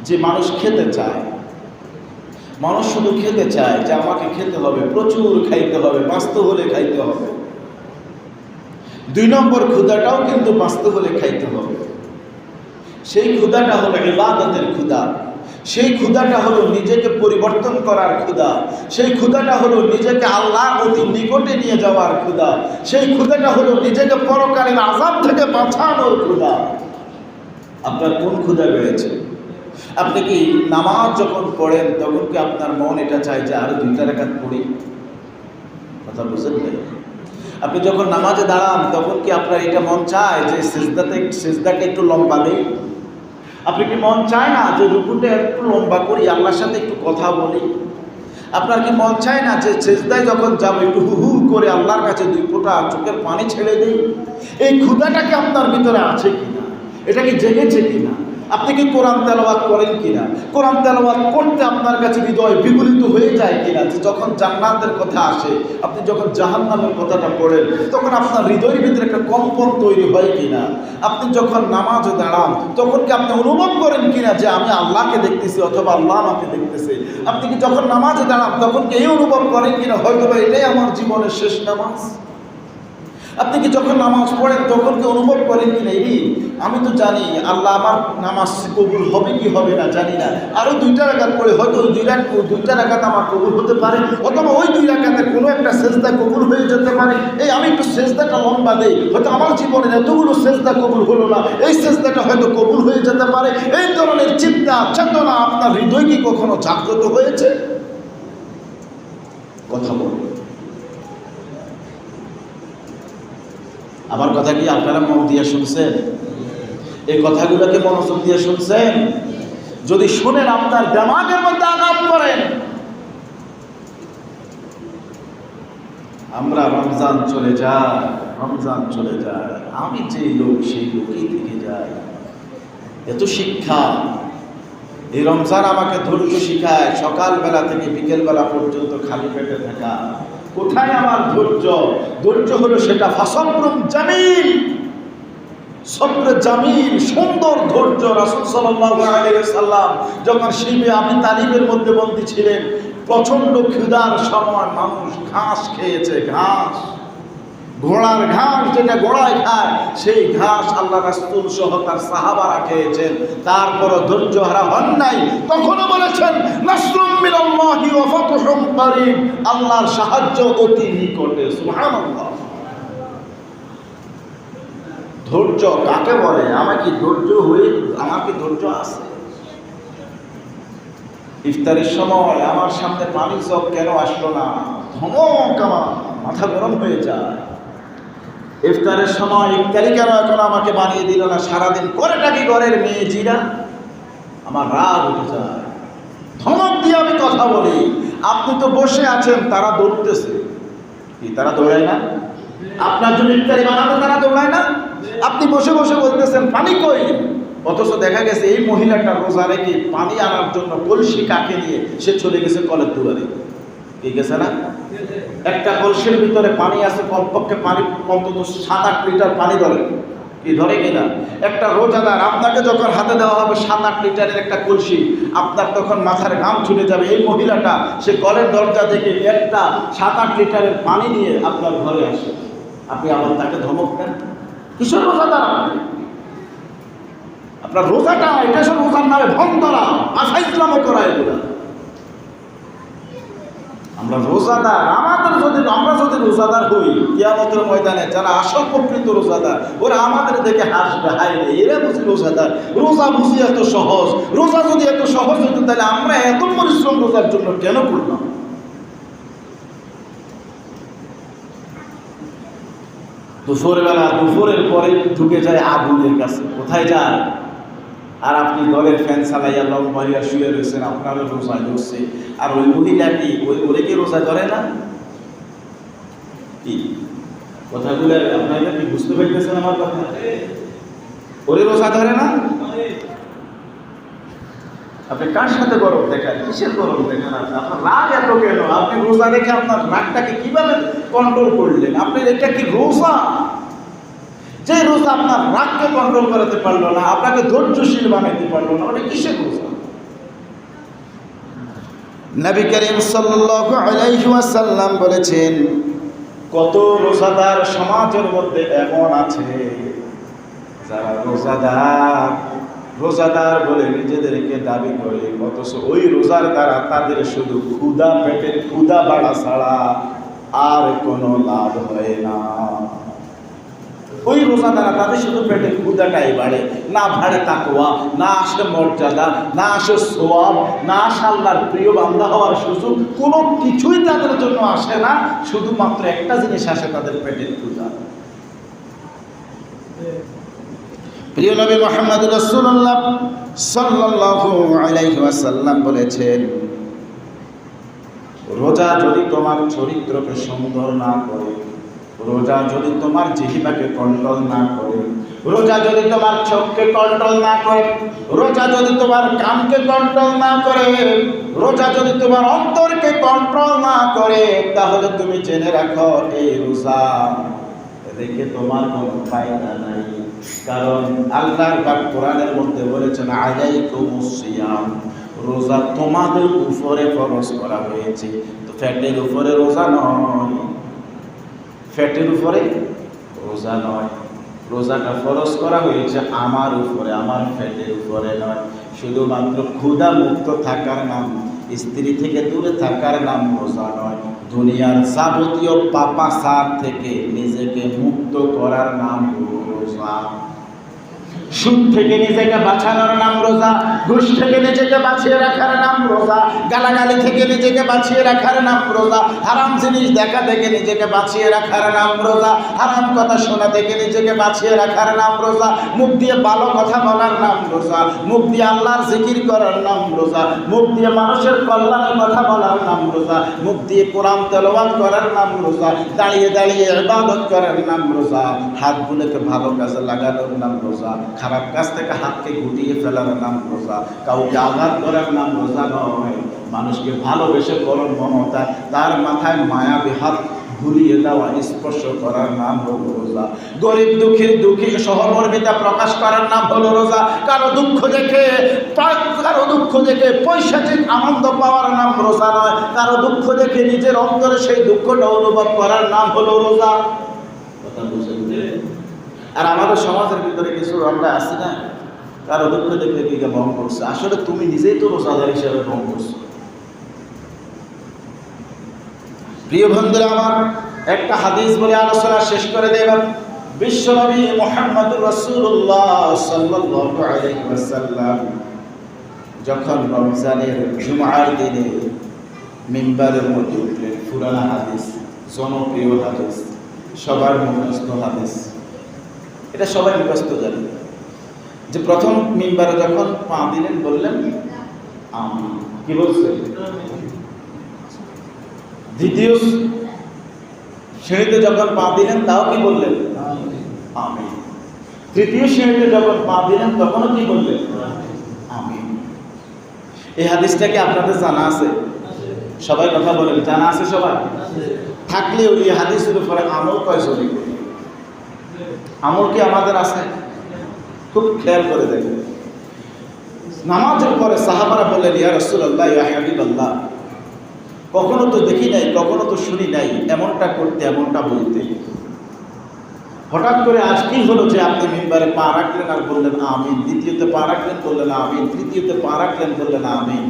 যে মানুষ খেতে চায়, মানুষ শুধু খেতে চায় যে আমাকে খেতে হবে, প্রচুর খাইতে হবে, বাঁচতে হলে খাইতে হবে। 2 নম্বর ক্ষুধাটাও কিন্তু বাঁচতে হলে খাইতে হবে। সেই ক্ষুধাটা হলো ইবাদতের ক্ষুধা, সেই ক্ষুধাটা হলো নিজেকে পরিবর্তন করার ক্ষুধা, সেই ক্ষুধাটা হলো নিজেকে আল্লাহর অতি নিকটে নিয়ে যাওয়ার ক্ষুধা, সেই ক্ষুধাটা হলো নিজেকে পরকালের আযাব থেকে বাঁচানোর ক্ষুধা। আপনার কোন ক্ষুধা বেড়েছে? আপনি কি নামাজ যখন পড়েন তখন কি আপনার মন এটা চায় যে আরো 2টা রাকাত পড়ি? কথা বুঝেন না? আপনি যখন নামাজে দাঁড়ান তখন কি আপনার এটা মন চায় যে সিজদাকে একটু লম্বা দেই? আপনি কি মন চায় না যে রুকুটা একটু লম্বা করি, আল্লাহর সাথে একটু কথা বলি? আপনার কি মন চায় না যে সিজদায় যখন যাব একটু হু হু করে আল্লাহর কাছে 2 ফোঁটা চোখের পানি ছেড়ে দেই? এই ক্ষুধাটা কি আপনার ভিতরে আছে কিনা? এটা কি জেগেছে কিনা? আপনি কি কোরআন তেলাওয়াত করেন কিনা? কোরআন তেলাওয়াত করতে আপনার কাছে হৃদয় বিগলিত হয়ে যায় কিনা? যে যখন জান্নাতের কথা আসে, আপনি যখন জাহান্নামের কথাটা পড়েন, তখন আপনার হৃদয়ের ভিতরে একটা কম্পন তৈরি হয় কিনা? আপনি যখন নামাজে দাঁড়ান তখন কি আপনি অনুভব করেন কিনা যে আমি আল্লাহকে দেখতেছি অথবা আল্লাহ আমাকে দেখতেছে? আপনি কি যখন নামাজে দাঁড়ান তখন কি এই অনুভব করেন কিনা হয়তো বা এটাই আমার জীবনের শেষ নামাজ? আপনি কি যখন নামাজ পড়েন তখন কি অনুভব করেন কিনা আমি তো জানি আল্লাহ আমার নামাজ কবুল হবে কি হবে না জানি না, আরো 2টা রাকাত পড়ে হয়তো ওই 2টা রাকাত আমার কবুল হতে পারে, অথবা ওই 2 রাকাতের কোনো একটা সেজদা কবুল হয়ে যেতে পারে। আমি একটু সেজদাটা লম্বা দেই, হয়তো আমার জীবনের এতগুলো সেজদা কবুল হলো না, এই সেজদাটা হয়তো কবুল হয়ে যেতে পারে। এই ধরনের চিন্তা চেতনা আপনার হৃদয় কি কখনো জাগ্রত হয়েছে? কথা বলুন। আমার কথা কি আপনারা মন দিয়ে শুনছেন? এই কথাগুলোকে মনোযোগ দিয়ে শুনছেন? যদি শুনেন আপনার দিমাগের মধ্যে আঘাত করেন। আমরা রমজান চলে যায়, রমজান চলে যায়, আমি যে লোক সেই লোকই থেকে যাই। এত শিক্ষা এই রমজান আমাকে ধৈর্য শিখায়, সকালবেলা থেকে বিকেলবেলা পর্যন্ত খালি পেটে থাকা। কোথায় আমার ধৈর্য? ধৈর্য হলো সেটা ফাসবরুম জামিল, সবরে জামিল, সুন্দর ধৈর্য। রাসূল সাল্লাল্লাহু আলাইহি ওয়াসাল্লাম যখন শিবে আবি তালিবের মধ্যে বন্দী ছিলেন, প্রচন্ড ক্ষুধার সময় মানুষ ঘাস খেয়েছে, ঘাস, ঘোড়ার ঘাস যেটা ঘোড়ায় খায়, সেই ঘাস আল্লাহ রাসূল সহ তার সাহাবারা খেয়েছেন, তারপরও ধৈর্য হারা হন নাই। তখনও বলেছেন নাসরুম মিনাল্লাহি ওয়া ফাতহুম কারীব, আল্লাহর সাহায্য অতি নিকটে। সুবহানাল্লাহ। ধৈর্য কাকে বলে? আমার কি ধৈর্য আছে? ইফতারের সময় আমার সামনে পানি চপ কেন আসলো না, ধমক, আমার মাথা গরম হয়ে যায়। ইফতারের সময় ইফতারি কেন এখন আমাকে বানিয়ে দিল না, সারাদিন করেটা কি ঘরের মেয়ে জিরা, আমার রাগ উঠে যায়। ধমক দিয়ে আমি কথা বলি। আপনি তো বসে আছেন, তারা দৌড়তেছে। কি তারা দৌড়ায় না? আপনার জন্য ইফতারি বানাতে তারা দৌড়ায় না? আপনি বসে বসে বলতেছেন পানি কই, অথচ দেখা গেছে এই মহিলাটা রোজা রেখে পানি আনার জন্য কলসি কাকে নিয়ে সে চলে গেছে কলের দুয়ারে। কি গেছে না? একটা কলসির ভিতরে পানি আছে, কমপক্ষে পানি অন্তত 7-8 লিটার পানি ধরে, কি ধরে কিনা? একটা রোজাদার, আপনাকে যখন হাতে দেওয়া হবে 7-8 লিটারের একটা কলসি, আপনার তখন মাথার ঘাম ছুটে যাবে। এই মহিলাটা সে কলের দরজা থেকে একটা 7-8 লিটারের পানি নিয়ে আপনার ঘরে আসে, আপনি আবার তাকে ধমক দেন? কিশোর রোজাদার আপনি? আপনার রোজাটা এটা সব রোজার নামে ভঙ্গরা, আশা ইসলামও করা এগুলা। আমরা রোজাদার, আমরা যদি রোজাদার হই, কিয়ামতের ময়দানে যারা আসল প্রকৃত রোজাদার ওরা আমাদের দেখে হাসবে, হায় রে এরা বুঝি রোজাদার, রোজা বুঝি এত সহজ। রোজা যদি এত সহজ হতো তাহলে আমরা এত পরিশ্রম রোজার জন্য কেন করলাম? দুপুরের পরে ঢুকে যায় আগুনের কাছে। কোথায় যায়? আর আপনি ঘরের ফ্যান চালাইয়া লম্বাইয়া শুয়ে রয়েছেন, আপনারও রোজায় ধরছে। আর ওই মহিলা কি ওরে কি রোজা ধরে না? কি কথাগুলো আপনারা কি বুঝতে পারতেছেন আমার কথা? ওরে রোজা ধরে না? আপনি কার সাথে গরম দেখান? কিসের গরম দেখান? আপনার রাগ এত কেন? আপনি রোজা রেখে আপনার রাগটাকে কিভাবে কন্ট্রোল করলেন? আপনি এটা কি রোজা? যে রোজা আপনার রাগকে কন্ট্রোল করাতে পারলো না, আপনাকে ধৈর্যশীল বানাইতে পারলো না, ওটা কিসের রোজা? নবী করিম সাল্লাল্লাহু আলাইহি ওয়াসাল্লাম বলেছেন, কত রোজাদার সমাজের মধ্যে এমন আছে যারা রোজাদার বলে নিজেদেরকে দাবি করে, অথচ ওই রোজার দ্বারা তাদের শুধু পেটের ক্ষুধা বাড়া ছাড়া আর কোনো লাভ হয় না। ওই রোজা দ্বারা তাদের শুধু পেটের ক্ষুধাটাই বাড়ে, না বাড়ে তাকওয়া, না আসে মর্যাদা, না আসে সওয়াব, না আসে আল্লাহর প্রিয় বান্দা হওয়ার সুযোগ, কোনো কিছুই তাদের জন্য আসে না। শুধুমাত্র একটা জিনিস আসে, তাদের পেটের ক্ষুধা। প্রিয় নবী মুহাম্মদ রাসূলুল্লাহ সাল্লাল্লাহু আলাইহি ওয়াসাল্লাম বলেছেন, রোজা যদি তোমার চরিত্রকে সুন্দর না করে, রোজা যদি তোমার জিহ্বাকে কন্ট্রোল না করে, রোজা যদি তোমার চোখকে কন্ট্রোল না করে, রোজা যদি তোমার কানকে কন্ট্রোল না করে, রোজা যদি তোমার অন্তরকে কন্ট্রোল না করে, তাহলে তুমি জেনে রাখো এই রোজা রেখে তোমার কোনো ফায়দা নাই। কারণ আল্লাহর পাক কোরআনের মধ্যে বলেছেন, আলাইকুমুস সিয়াম, রোজা তোমাদের উপরে ফরজ করা হয়েছে। তো ফ্যাটের উপরে রোজা নয়, ফ্যাটের উপরে রোজা নয়, রোজাটা ফরজ করা হয়েছে আমার উপরে, আমার ফ্যাটের উপরে নয়। শুধুমাত্র ক্ষুধা মুক্ত থাকার নাম, স্ত্রী থেকে দূরে থাকার নাম রোজা নয়। দুনিয়ার যাবতীয় পাপাচার থেকে নিজেকে মুক্ত করার নাম রোজা। সুদ থেকে নিজেকে বাঁচানোর নাম রোজা, ঘুষ থেকে নিজেকে বাঁচিয়ে রাখার নাম রোজা, গালাগালি থেকে নিজেকে বাঁচিয়ে রাখার নাম রোজা, হারাম জিনিস দেখা থেকে নিজেকে বাঁচিয়ে রাখার নাম রোজা, হারাম কথা শোনা থেকে নিজেকে বাঁচিয়ে রাখার নাম রোজা, মুখ দিয়ে ভালো কথা বলার নাম রোজা, মুখ দিয়ে আল্লাহর জিকির করার নাম রোজা, মুখ দিয়ে মানুষের কল্যাণের কথা বলার নাম রোজা, মুখ দিয়ে কোরআন তেলাওয়াত করার নাম রোজা, দাঁড়িয়ে দাঁড়িয়ে ইবাদত করার নাম রোজা, হাতগুলোকে ভালো কাজে লাগানোর নাম রোজা, খারাপ কাজ থেকে হাতকে গুটিয়ে ফেলার নাম রোজা, কাউকে আঘাত করার নাম রোজা নয়, মানুষকে ভালোবেসে করণ মমতা, তার মাথায় মায়াবী হাত ঘুরিয়ে দেওয়া, স্পর্শ করার নাম হলো রোজা, গরিব দুঃখীর সহমর্মিতা প্রকাশ করার নাম হলো রোজা, কারো দুঃখ দেখে পৈশাচিক আনন্দ পাওয়ার নাম রোজা নয়, কারো দুঃখ দেখে নিজের অন্তরে সেই দুঃখটা অনুভব করার নাম হলো রোজা। কথা বুঝেন? আর আমাদের সমাজের ভিতরে কিছু আমরা আছি না, কারো দুঃখ দেখলে কি ভং করছে, আসলে তুমি নিজেই তো রোজাদার হিসেবে ভং করছো। প্রিয় বন্ধুরা আমার, একটা হাদিস বলে আলোচনা শেষ করে দেব। বিশ্বনবী মুহাম্মদুর রাসূলুল্লাহ সাল্লাল্লাহু আলাইহি ওয়াসাল্লাম যখন রমজানের জুমার দিনে মিম্বারের মধ্যে উঠলেন, পুরানা হাদিস, জনপ্রিয় হাদিস, সবার মুখস্থ হাদিস, এটা সবাই মুখস্থ জানে, যে প্রথম মিম্বারে যখন পা দিলেন বললেন আমিন। কি বলছেন? দ্বিতীয় শ্রেণীতে যখন পা দিলেন তাও কি বললেন? আমিন। তৃতীয় শ্রেণীতে যখন পা দিলেন তখনও কি বললেন? আমিন। এই হাদিসটা কি আপনাদের জানা আছে? সবাই কথা বলেন, জানা আছে সবাই? থাকলে ওই হাদিসের উপরে আমল কয়জনই করি? আমল কি আমাদের আছে? খুব খেয়াল করে দেখেন। নামাজের পরে সাহাবারা বললেন, ইয়া রাসূলুল্লাহ, ইয়া হাবিবাল্লাহ, কখনো তো দেখি নাই, কখনো তো শুনি নাই এমনটা করতে, এমনটা বলতে। হঠাৎ করে আজ কি হলো যে আপনি মিম্বারে পা রাখলেন আর বললেন আমিন, দ্বিতীয়তে পা রাখলেন বললেন আমিন, তৃতীয়তে পা রাখলেন বললেন আমিন?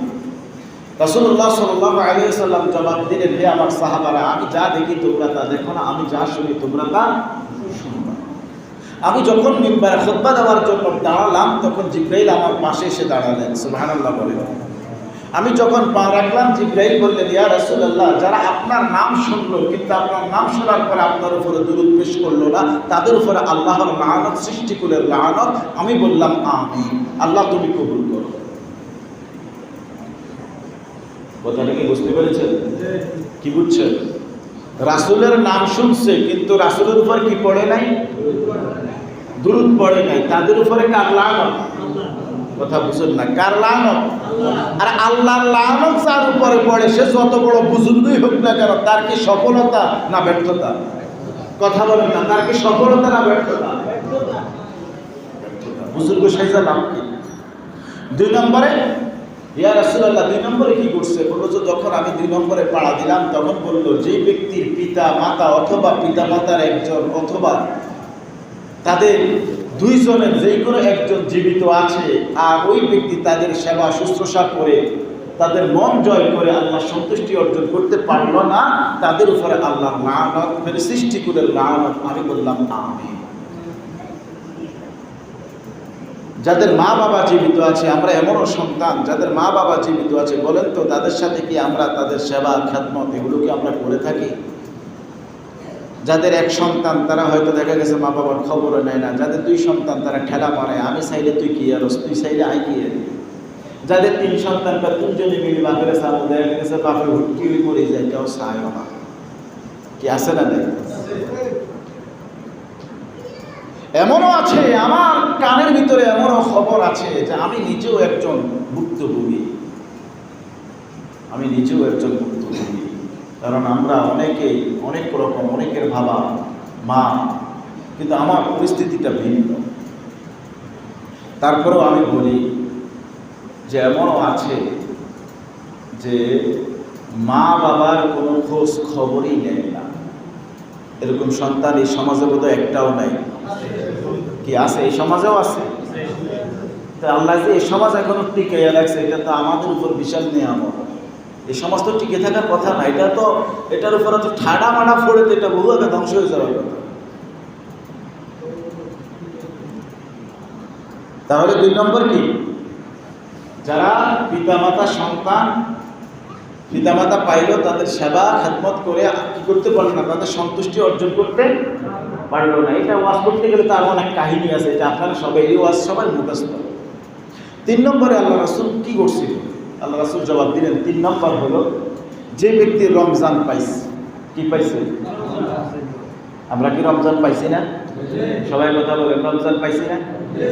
রাসূলুল্লাহ সাল্লাল্লাহু আলাইহি ওয়াসাল্লাম জবাব দিলেন, হে আমার সাহাবারা, আমি যা দেখি তোমরা তা দেখো না, আমি যা শুনি তোমরা তা শুনো না। আমি যখন মিম্বারে খুতবা দেওয়ার জন্য দাঁড়ালাম তখন জিবরাইল আমার পাশে এসে দাঁড়ালেন। সুবহানাল্লাহ বলেন। আমি যখন পা রাখলাম জিবরাইল বললেন, ইয়া রাসূলুল্লাহ, যারা আপনার নাম শুনলো কিন্তু আপনার নাম শোনার পরে আপনার উপরে দুরূদ পেশ করলো না, তাদের উপরে আল্লাহর লানত, সৃষ্টিকুলের লানত। আমি বললাম আমিন। আল্লাহ তুমি কবুল করো। কথাটা কি বুঝতে পেরেছেন? কি বুঝছেন? রাসূলের নাম শুনছে কিন্তু রাসূলের উপর কি পড়ে নাই? দুরূদ পড়ে নাই। তাদের উপরে কার লানত? কথা বুঝুন না, কার লানত? আর আল্লাহর লানত যার উপরে পড়ে সে যত বড় বুজুর্গই হোক না কেন, তার কি সফলতা না ব্যর্থতা? কথা বলেন না, তার কি সফলতা না ব্যর্থতা? বুজুর্গ সাইজা লাভ কি? 2 নম্বরে ইয়া রাসূলুল্লাহ 2 নম্বরে কি করছে? বলল যে যখন আমি 2 নম্বরে পাড়া দিলাম তখন বলল যে ব্যক্তির পিতা মাতা অথবা পিতা মাতার একজন অথবা তাদের দুইজনের যে কোনো একজন জীবিত আছে আর ওই ব্যক্তি তাদের সেবা শুশ্রূষা করে তাদের মন জয় করে আল্লাহ সন্তুষ্টি অর্জন করতে পারল না, তাদের উপরে আল্লাহর লানত, মানে সৃষ্টি করে লানত। আমি বললাম আমিন। যাদের মা বাবা জীবিত আছে, আমরা এমনও সন্তান যাদের মা বাবা জীবিত আছে, বলেন তো তাদের সাথে কি আমরা তাদের সেবা খেদমত এগুলো কি আমরা করে থাকি? যাদের এক সন্তান তারা হয়তো দেখা গেছে মা বাবার খবরও নেয় না, যাদের 2 সন্তান তারা ঠেলা মারে, আমি চাইলে তুই কি আর তুই চাইলে আই কি আর। যাদের 3 সন্তান বা 3 জনে মিলে বাপের সামনে দেখা গেছে বাপের হুটকি করে যায়, কেউ চায় না। কি আছে না দেখ? এমনও আছে, আমার কানের ভিতরে এমনও খবর আছে যে আমি নিজেও একজন ভুক্তভোগী, কারণ আমরা অনেকেই অনেক রকম, অনেকের বাবা মা, কিন্তু আমার পরিস্থিতিটা ভিন্ন। তারপরেও আমি বলি যে এমনও আছে যে মা বাবার কোনো খোঁজ খবরই নেয় না, এরকম সন্তান এই সমাজে বোধহয় একটাও নাই। কি আছে? এই সমাজেও আছে। তো আল্লাহ যে এই সমাজ এখনো টিকে রাখছে, এটা তো আমাদের উপর বিশাল নিয়ামত। এই সমাজ তো টিকে থাকার কথা না, এটা তো এটার উপরে তো ঠাডা মাডা ফোড়ে তো এটা বহু আগে ধ্বংস হয়ে যাওয়ার কথা। তাহলে 2 নম্বর কি? যারা পিতামাতা সন্তান পিতামাতা পাইল তাদের সেবা খেদমত করে কি করতে পারল না, তাদের সন্তুষ্টি অর্জন করতে পারল না। এটা ওয়াজ করতে গেলে তার অনেক কাহিনী আছে, এটা আপনারা সবাই এই ওয়াজ সবাই মুখস্থ। 3 নম্বরে আল্লাহ রাসূল কি করছিল? আল্লাহ রাসূল জবাব দিলেন 3 নম্বর হলো যে ব্যক্তি রমজান পাইছে। কি পাইছে? আমরা কি রমজান পাইছি না? সবাই কথা বলেন, রমজান পাইছি না?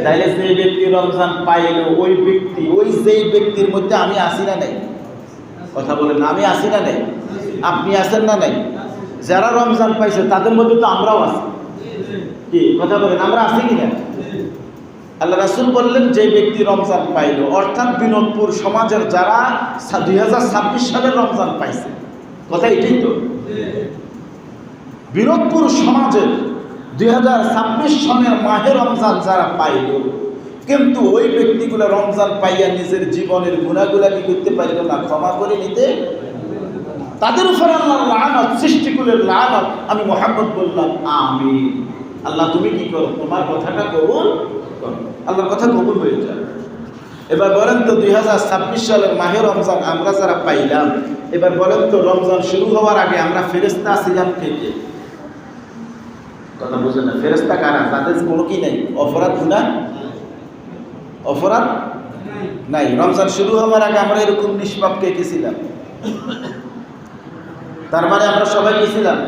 তাইলে যে ব্যক্তি রমজান পাইল ওই ব্যক্তি, ওই যেই ব্যক্তির মধ্যে আমি আসি না নাই? কথা বলেন, আমি আসি না নাই? আপনি আছেন না নাই? যারা রমজান পাইছে তাদের মধ্যে তো আমরাও আছি। কি কথা বলেন, আমরা আছি কিনা? আল্লাহ রাসূল বললেন যে ব্যক্তি রমজান পাইল, অর্থাৎ বিনোদপুর সমাজের যারা 2026 সালের রমজান পাইছে, কথা এটাই তো। বিনোদপুর সমাজের 2026 সনের মাহে রমজান যারা পাইল, কিন্তু ওই ব্যক্তিগুলো রমজান পাইয়া নিজের জীবনের গুনাহগুলা কি করতে পারল না, ক্ষমা করে নিতে, তাদের উপর আল্লাহর লানত, সৃষ্টিকুলের লানত। আমি মুহাম্মদ বললাম আমিন। আল্লাহ তুমি কি করো? তোমার কথাটা কবুল করো। আল্লাহর কথা কবুল হয়ে যায়। এবার বলেন তো 2026 সালের মাহে রমজান আমরা যারা পাইলাম, এবার বলেন তো রমজান শুরু হওয়ার আগে আমরা ফেরেশতা ছিলাম থেকে? কথা বুঝেন না? ফেরেশতা কারা? তাদের কোনো কি নেই, অপরাধ গুনাহ অপরাধ নাই। রমজান শুরু হওয়ার আগে আমরা এরকম নিষ্পাপ কে ছিলাম? তার মানে আমরা সবাই কি ছিলাম?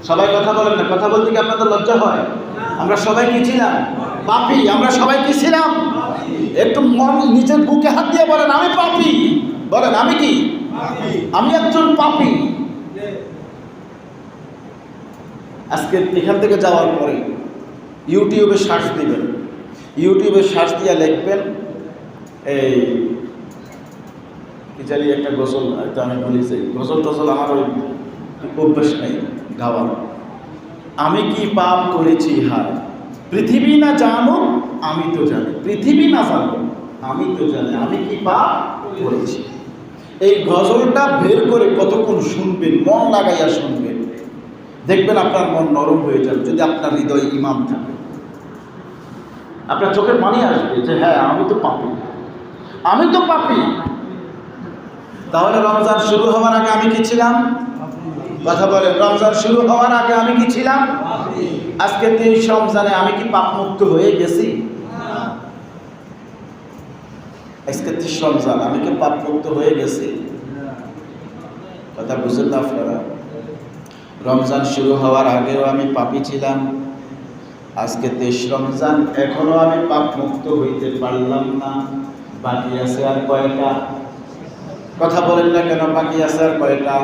সবাই কথা বলেন না, কথা বলতে কি আপনাদের লজ্জা হয়? আমরা সবাই কি ছিলাম? পাপী। আমরা সবাই কি ছিলাম? একটু মন নিজের বুকে হাত দিয়ে বলেন আমি পাপী। বলেন আমি কি? আমি একজন পাপী। আজকে এখান থেকে যাওয়ার পরে ইউটিউবে সার্চ দিবেন, ইউটিউবে সার্চ দিয়ে লিখবেন এই কি জানি একটা গজল, হয়তো আমি বলেছি গজল টজল আমার ওই অভ্যাস নেই গাওয়ার। আমি কি পাপ করেছি হায়, পৃথিবী না জানো আমি তো জানি, পৃথিবী না জানো আমি তো জানি, আমি কি পাপ করেছি। এই গজলটা বের করে কতক্ষণ শুনবেন, মন লাগাইয়া শুনবেন, দেখবেন আপনার মন নরম হয়ে যাবে। যদি আপনার হৃদয়ে ঈমান থাকে, আপনার চোখের পানি আসবে যে হ্যাঁ আমি তো পাপী, আমি তো পাপী। তাহলে রমজান শুরু হওয়ার আগে আমি কি ছিলাম? কথা বলেন, রমজান শুরু হওয়ার আগে আমি কি ছিলাম? আজকে 23 রমজানে আমি কি পাপ মুক্ত হয়ে গেছি? আজকে 30 রমজান আমি কি পাপ মুক্ত হয়ে গেছি? কথা বুঝেন না আপনারা? রমজান শুরু হওয়ার আগেও আমি পাপী ছিলাম, আজকে 23 রমজান এখনো আমি পাপ মুক্ত হইতে পারলাম না। বাকি আছে আর কয়টা? কথা বলেন না কেন? বাকি আছে আর কয়টা?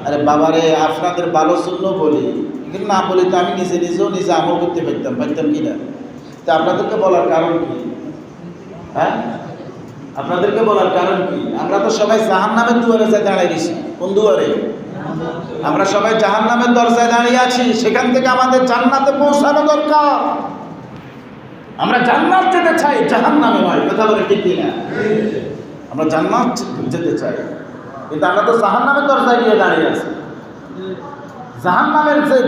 আরে বাবারে, আপনাদের ভালোর জন্য বলি, কিন্তু না বলি তো আমি নিজেও নিজে আমল করতে পারতাম কি না? তা আপনাদেরকে বলার কারণ কি? হ্যাঁ, আপনাদেরকে বলার কারণ কি, আমরা তো সবাই জাহান্নামের দুয়ারে যায় দাঁড়িয়ে গেছি। কোন দুয়ারে? আমরা সবাই জাহান্নামের দরজায় দাঁড়িয়ে আছি। সেখান থেকে আমাদের জান্নাতে পৌঁছানো দরকার। আমরা জান্নাত যেতে চাই, জাহান্নামে নয়। কথা বলে ঠিক কিনা? আমরা জান্নাত যেতে চাই, কিন্তু আমরা তো জাহান্নামের দরজায় গিয়ে দাঁড়িয়ে আছি। জাহান্নামের যে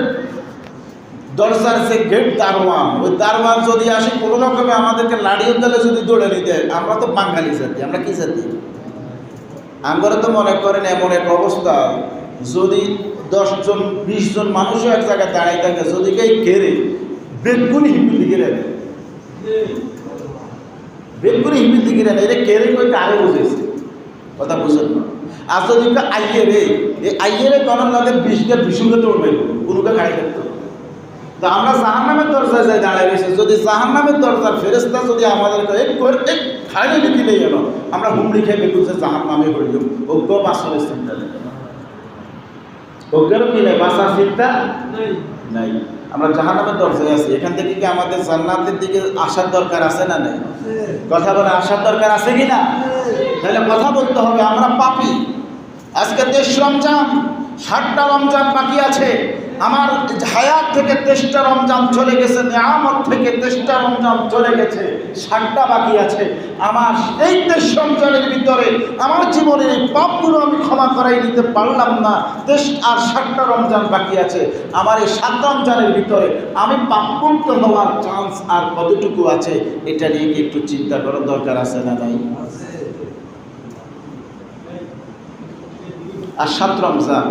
দরজার যে গেট দারোয়ান, ওই দারোয়ান যদি আসে কোনো রকমে আমাদেরকে লাড়িয়ে দিলে যদি দৌড়ে নিতে, আমরা তো বাঙালি জাতি। আমরা কি জাতি? আমরা তো মনে করেন এমন এক অবস্থা, যদি 10 জন 20 জন মানুষও এক জায়গায় দাঁড়িয়ে থাকে, যদি কেউ কেড়ে বেগুনি হিমিল দিকে নেয়, বেগুনি হিমিল দিকে নেয়, এটা কেড়ে কই কারে বুঝেছে? কথা বুঝেন না? আর যদি আইয়ে রে, এই আইয়ে রে করার লাগে 20টা 20কে দৌড়বে, কোনোকে খাই থাকতো। তো আমরা জাহান্নামের দরজায় যাই দাঁড়িয়ে গেছি। যদি জাহান্নামের দরজার ফেরেশতা যদি আমাদেরকে এক খাইয়ে দিলে যেন আমরা হুমড়ি খেয়ে বেগুন যে জাহান্নামে হইল, ওকে বাঁচানোর চিন্তা নেই, ওকেও কি নেই, বাঁচার চিন্তা নাই। আমরা জাহান্নামের দরজায় আছি। এখান থেকে কি আমাদের জান্নাতের দিকে আসার দরকার আছে না নাই? কথা বলে আসার দরকার আছে কি না? তাহলে কথা বলতে হবে। আমরা পাপী। আজকে 23 রমজান, 60টা রমজান বাকি আছে। আমার হায়াত থেকে 23টা রমজান চলে গেছে, নিয়ামত থেকে 23টা রমজান চলে গেছে, 60টা বাকি আছে। আমার এই 23 রমজানের ভিতরে আমার জীবনের এই পাপগুলো আমি ক্ষমা করাই নিতে পারলাম না। 60টা রমজান বাকি আছে। আমার এই 7 রমজানের ভিতরে আমি পাপমুক্ত হওয়ার চান্স আর কতটুকু আছে, এটা নিয়ে কি একটু চিন্তা করার দরকার আছে না নাই? আর 7 রমজান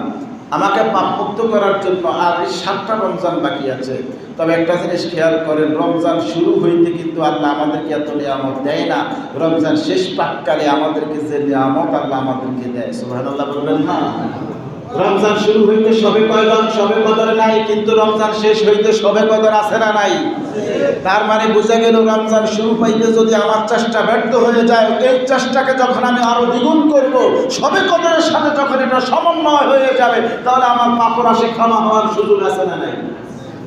আমাকে পাপমুক্ত করার জন্য আর 7টা রমজান বাকি আছে। তবে একটা জিনিস খেয়াল করেন, রমজান শুরু হইতে কিন্তু আল্লাহ আমাদেরকে এত নিয়ামত দেয় না। রমজান শেষ প্রাককালে আমাদেরকে যে নিয়ামত আল্লাহ আমাদেরকে দেয়, সুবহানাল্লাহ বলবেন না? রমজান শুরু হইতে সবে কদর নাই, কিন্তু রমজান শেষ হইতে সবে কদর আছে না নাই? তার মানে বোঝা গেল, রমজান শুরু পাইতে যদি আমার চেষ্টা ব্যর্থ হয়ে যায়, এই চেষ্টাকে যখন আমি আরো দ্বিগুণ করব, সবে কদরের সাথে যখন এটা সমন্বয় হয়ে যাবে, তাহলে আমার পাপর আসে ক্ষমা হওয়ার সুযোগ আছে না নাই?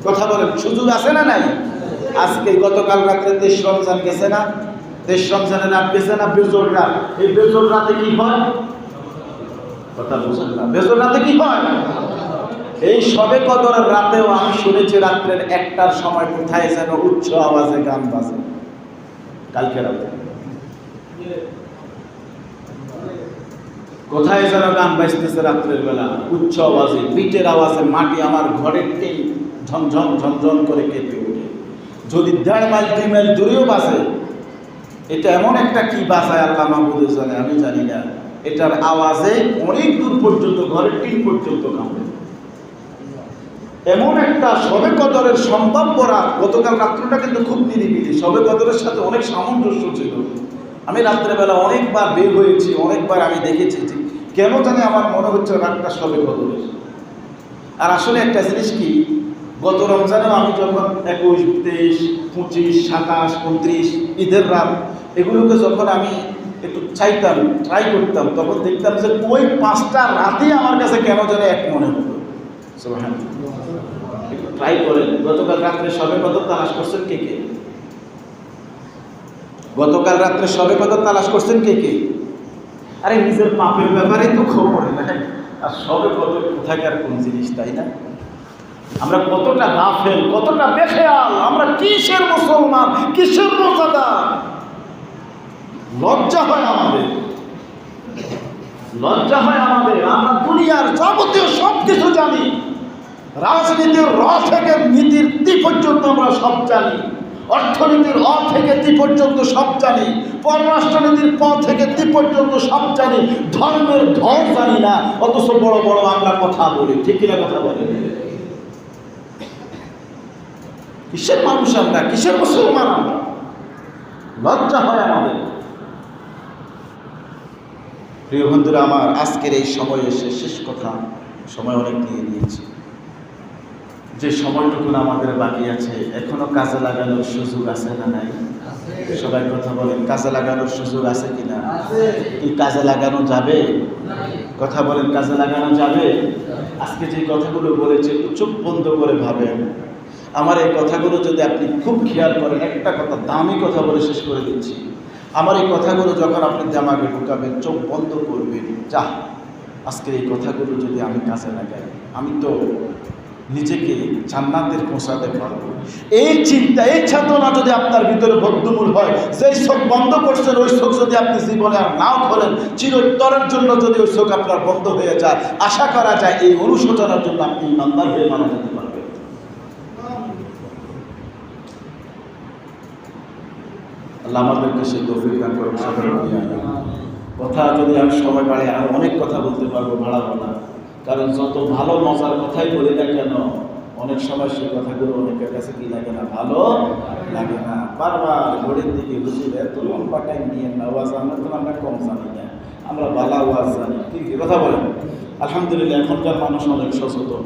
কথা বলেন, সুযোগ আছে না নাই? আজকে গতকাল রাত্রে 23 রমজান গেছে না? 23 রমজানের রাত গেছে না? বেজোর রাত। এই বেজোর রাতে কি হয়? কথা বুঝেন না? বেজোর রাতে কি হয়? এই সবে কদরের রাতেও আমি শুনেছি রাত্রের 1টার সময় কোথায় যেন উচ্চ আওয়াজে গান বাজে। কালকে রাতে কোথায় যেন গান বাজতেছে রাত্রের বেলা, উচ্চ আওয়াজে, বিটের আওয়াজে মাটি আমার ঘরের টিন ঝনঝন ঝনঝন করে কেঁপে ওঠে। যদি 1.5 মাইল 2 মাইল দূরেও বাজে, এটা এমন একটা কি বাজায় আল্লাহ মাহবুদ জানে, আমি জানি না। এটার আওয়াজে অনেক দূর পর্যন্ত ঘরের টিন পর্যন্ত কাঁপে। এমন একটা সবে কদরের সম্ভাব্য রাত। গতকাল রাত্রটা কিন্তু খুব নিরিবিলি, সবে কদরের সাথে অনেক সামঞ্জস্য ছিল। আমি রাত্রেবেলা অনেকবার বের হয়েছি, অনেকবার আমি দেখেছি যে কেন জানি আমার মনে হচ্ছে রাতটা সবে কদরের। আর আসলে একটা জিনিস কি, গত রমজানেও আমি যখন 21, 23, 25, 27, 29 ঈদের রাত, এগুলোকে যখন আমি একটু চাইতাম, ট্রাই করতাম, তখন দেখতাম যে ওই 5টা রাতেই আমার কাছে কেন যেন এক মনে হতো। একটু ট্রাই করেন। গতকাল রাত্রে সবে কদর তালাশ করছেন কে কে? গতকাল রাত্রে সবে কদর তালাশ করছেন কে কে? আরে নিজের পাপের ব্যাপারে তো খবর নাই, আর সবে কদর কোথাকার কোন জিনিস, তাই না? আমরা কতটা গাফেল, কতটা বেখেয়াল, আমরা কিসের মুসলমান, কিসের রোজাদার। লজ্জা হয় আমাদের, লজ্জা হয় আমাদের। আমরা দুনিয়ার যাবতীয় সব কিছু জানি, রাজনীতির র থেকে নীতির তি পর্যন্ত আমরা সব জানি, অর্থনীতির অ থেকে তি পর্যন্ত সব জানি, পররাষ্ট্রনীতির প থেকে তি পর্যন্ত সব জানি, ধর্মের ধর জানি না, অথচ বড় বড় আমরা কথা বলি। ঠিক কিনা কথা বলি? কিসের মানুষ আমরা, কিসের মুসলমান আমরা? লজ্জা হয় আমাদের। প্রিয় বন্ধুরা আমার, আজকের এই সময় এসে শেষ কথা, সময় অনেক দিয়ে দিয়েছি। যে সময়টুকু আমাদের বাকি আছে, এখনো কাজে লাগানোর সুযোগ আছে না নাই? সবাই কথা বলেন, কাজে লাগানোর সুযোগ আছে কিনা? কি কাজে লাগানো যাবে? কথা বলেন, কাজে লাগানো যাবে? আজকে যে কথাগুলো বলেছে, চোখ বন্ধ করে ভাবেন। আমার এই কথাগুলো যদি আপনি খুব খেয়াল করেন, একটা কথা দামি কথা বলে শেষ করে দিচ্ছি, আমার এই কথাগুলো যখন আপনি দিমাগে ঢুকাবেন, চোখ বন্ধ করবেন, যা আজকের এই কথাগুলো যদি আমি কাজে লাগাই, আমি তো নিজেকে জান্নাতের পৌঁছাতে পারবো। এই চিন্তা, এই চেতনা যদি আপনার ভিতরে বদ্ধমূল হয়, যেই চোখ বন্ধ করছেন ওই চোখ যদি আপনি জীবনে আর নাও খোলেন, চিরোত্তরের জন্য যদি ওই চোখ আপনার বন্ধ হয়ে যায়, আশা করা যায় এই অনুশোচনার জন্য আপনি ইমানদার হয়ে মারা যেতে পারবেন। আল্লাহ আমাদেরকে সেই তৌফিক দান করুন। কথা যদি আমি সময় বাড়ে আর অনেক কথা বলতে পারবো, বাড়াবো না, কারণ যত ভালো মজার কথাই বলি না কেন, অনেক সময় সেই কথাগুলো অনেকের কাছে কি লাগে না, ভালো লাগে না। বারবার ঘড়ির দিকে হুজুর এত লম্বা টাইম নিয়ে না, ওয়াজ আমরা কম জানি না, আমরা বালা ওয়াজ জানি, ঠিক কথা বলেন। আলহামদুলিল্লাহ এখনকার মানুষ অনেক সচেতন,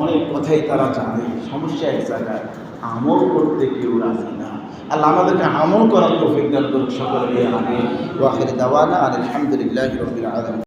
অনেক কথাই তারা জানে, সমস্যা এক জায়গায়, আমল করতে কেউ রাজি না। আল্লাহ আমাদেরকে আমল করার তৌফিক দান করুন সকলকে। আমিন। ওয়া আখির দাওয়ানা আলহামদুলিল্লাহি রাব্বিল আলামিন।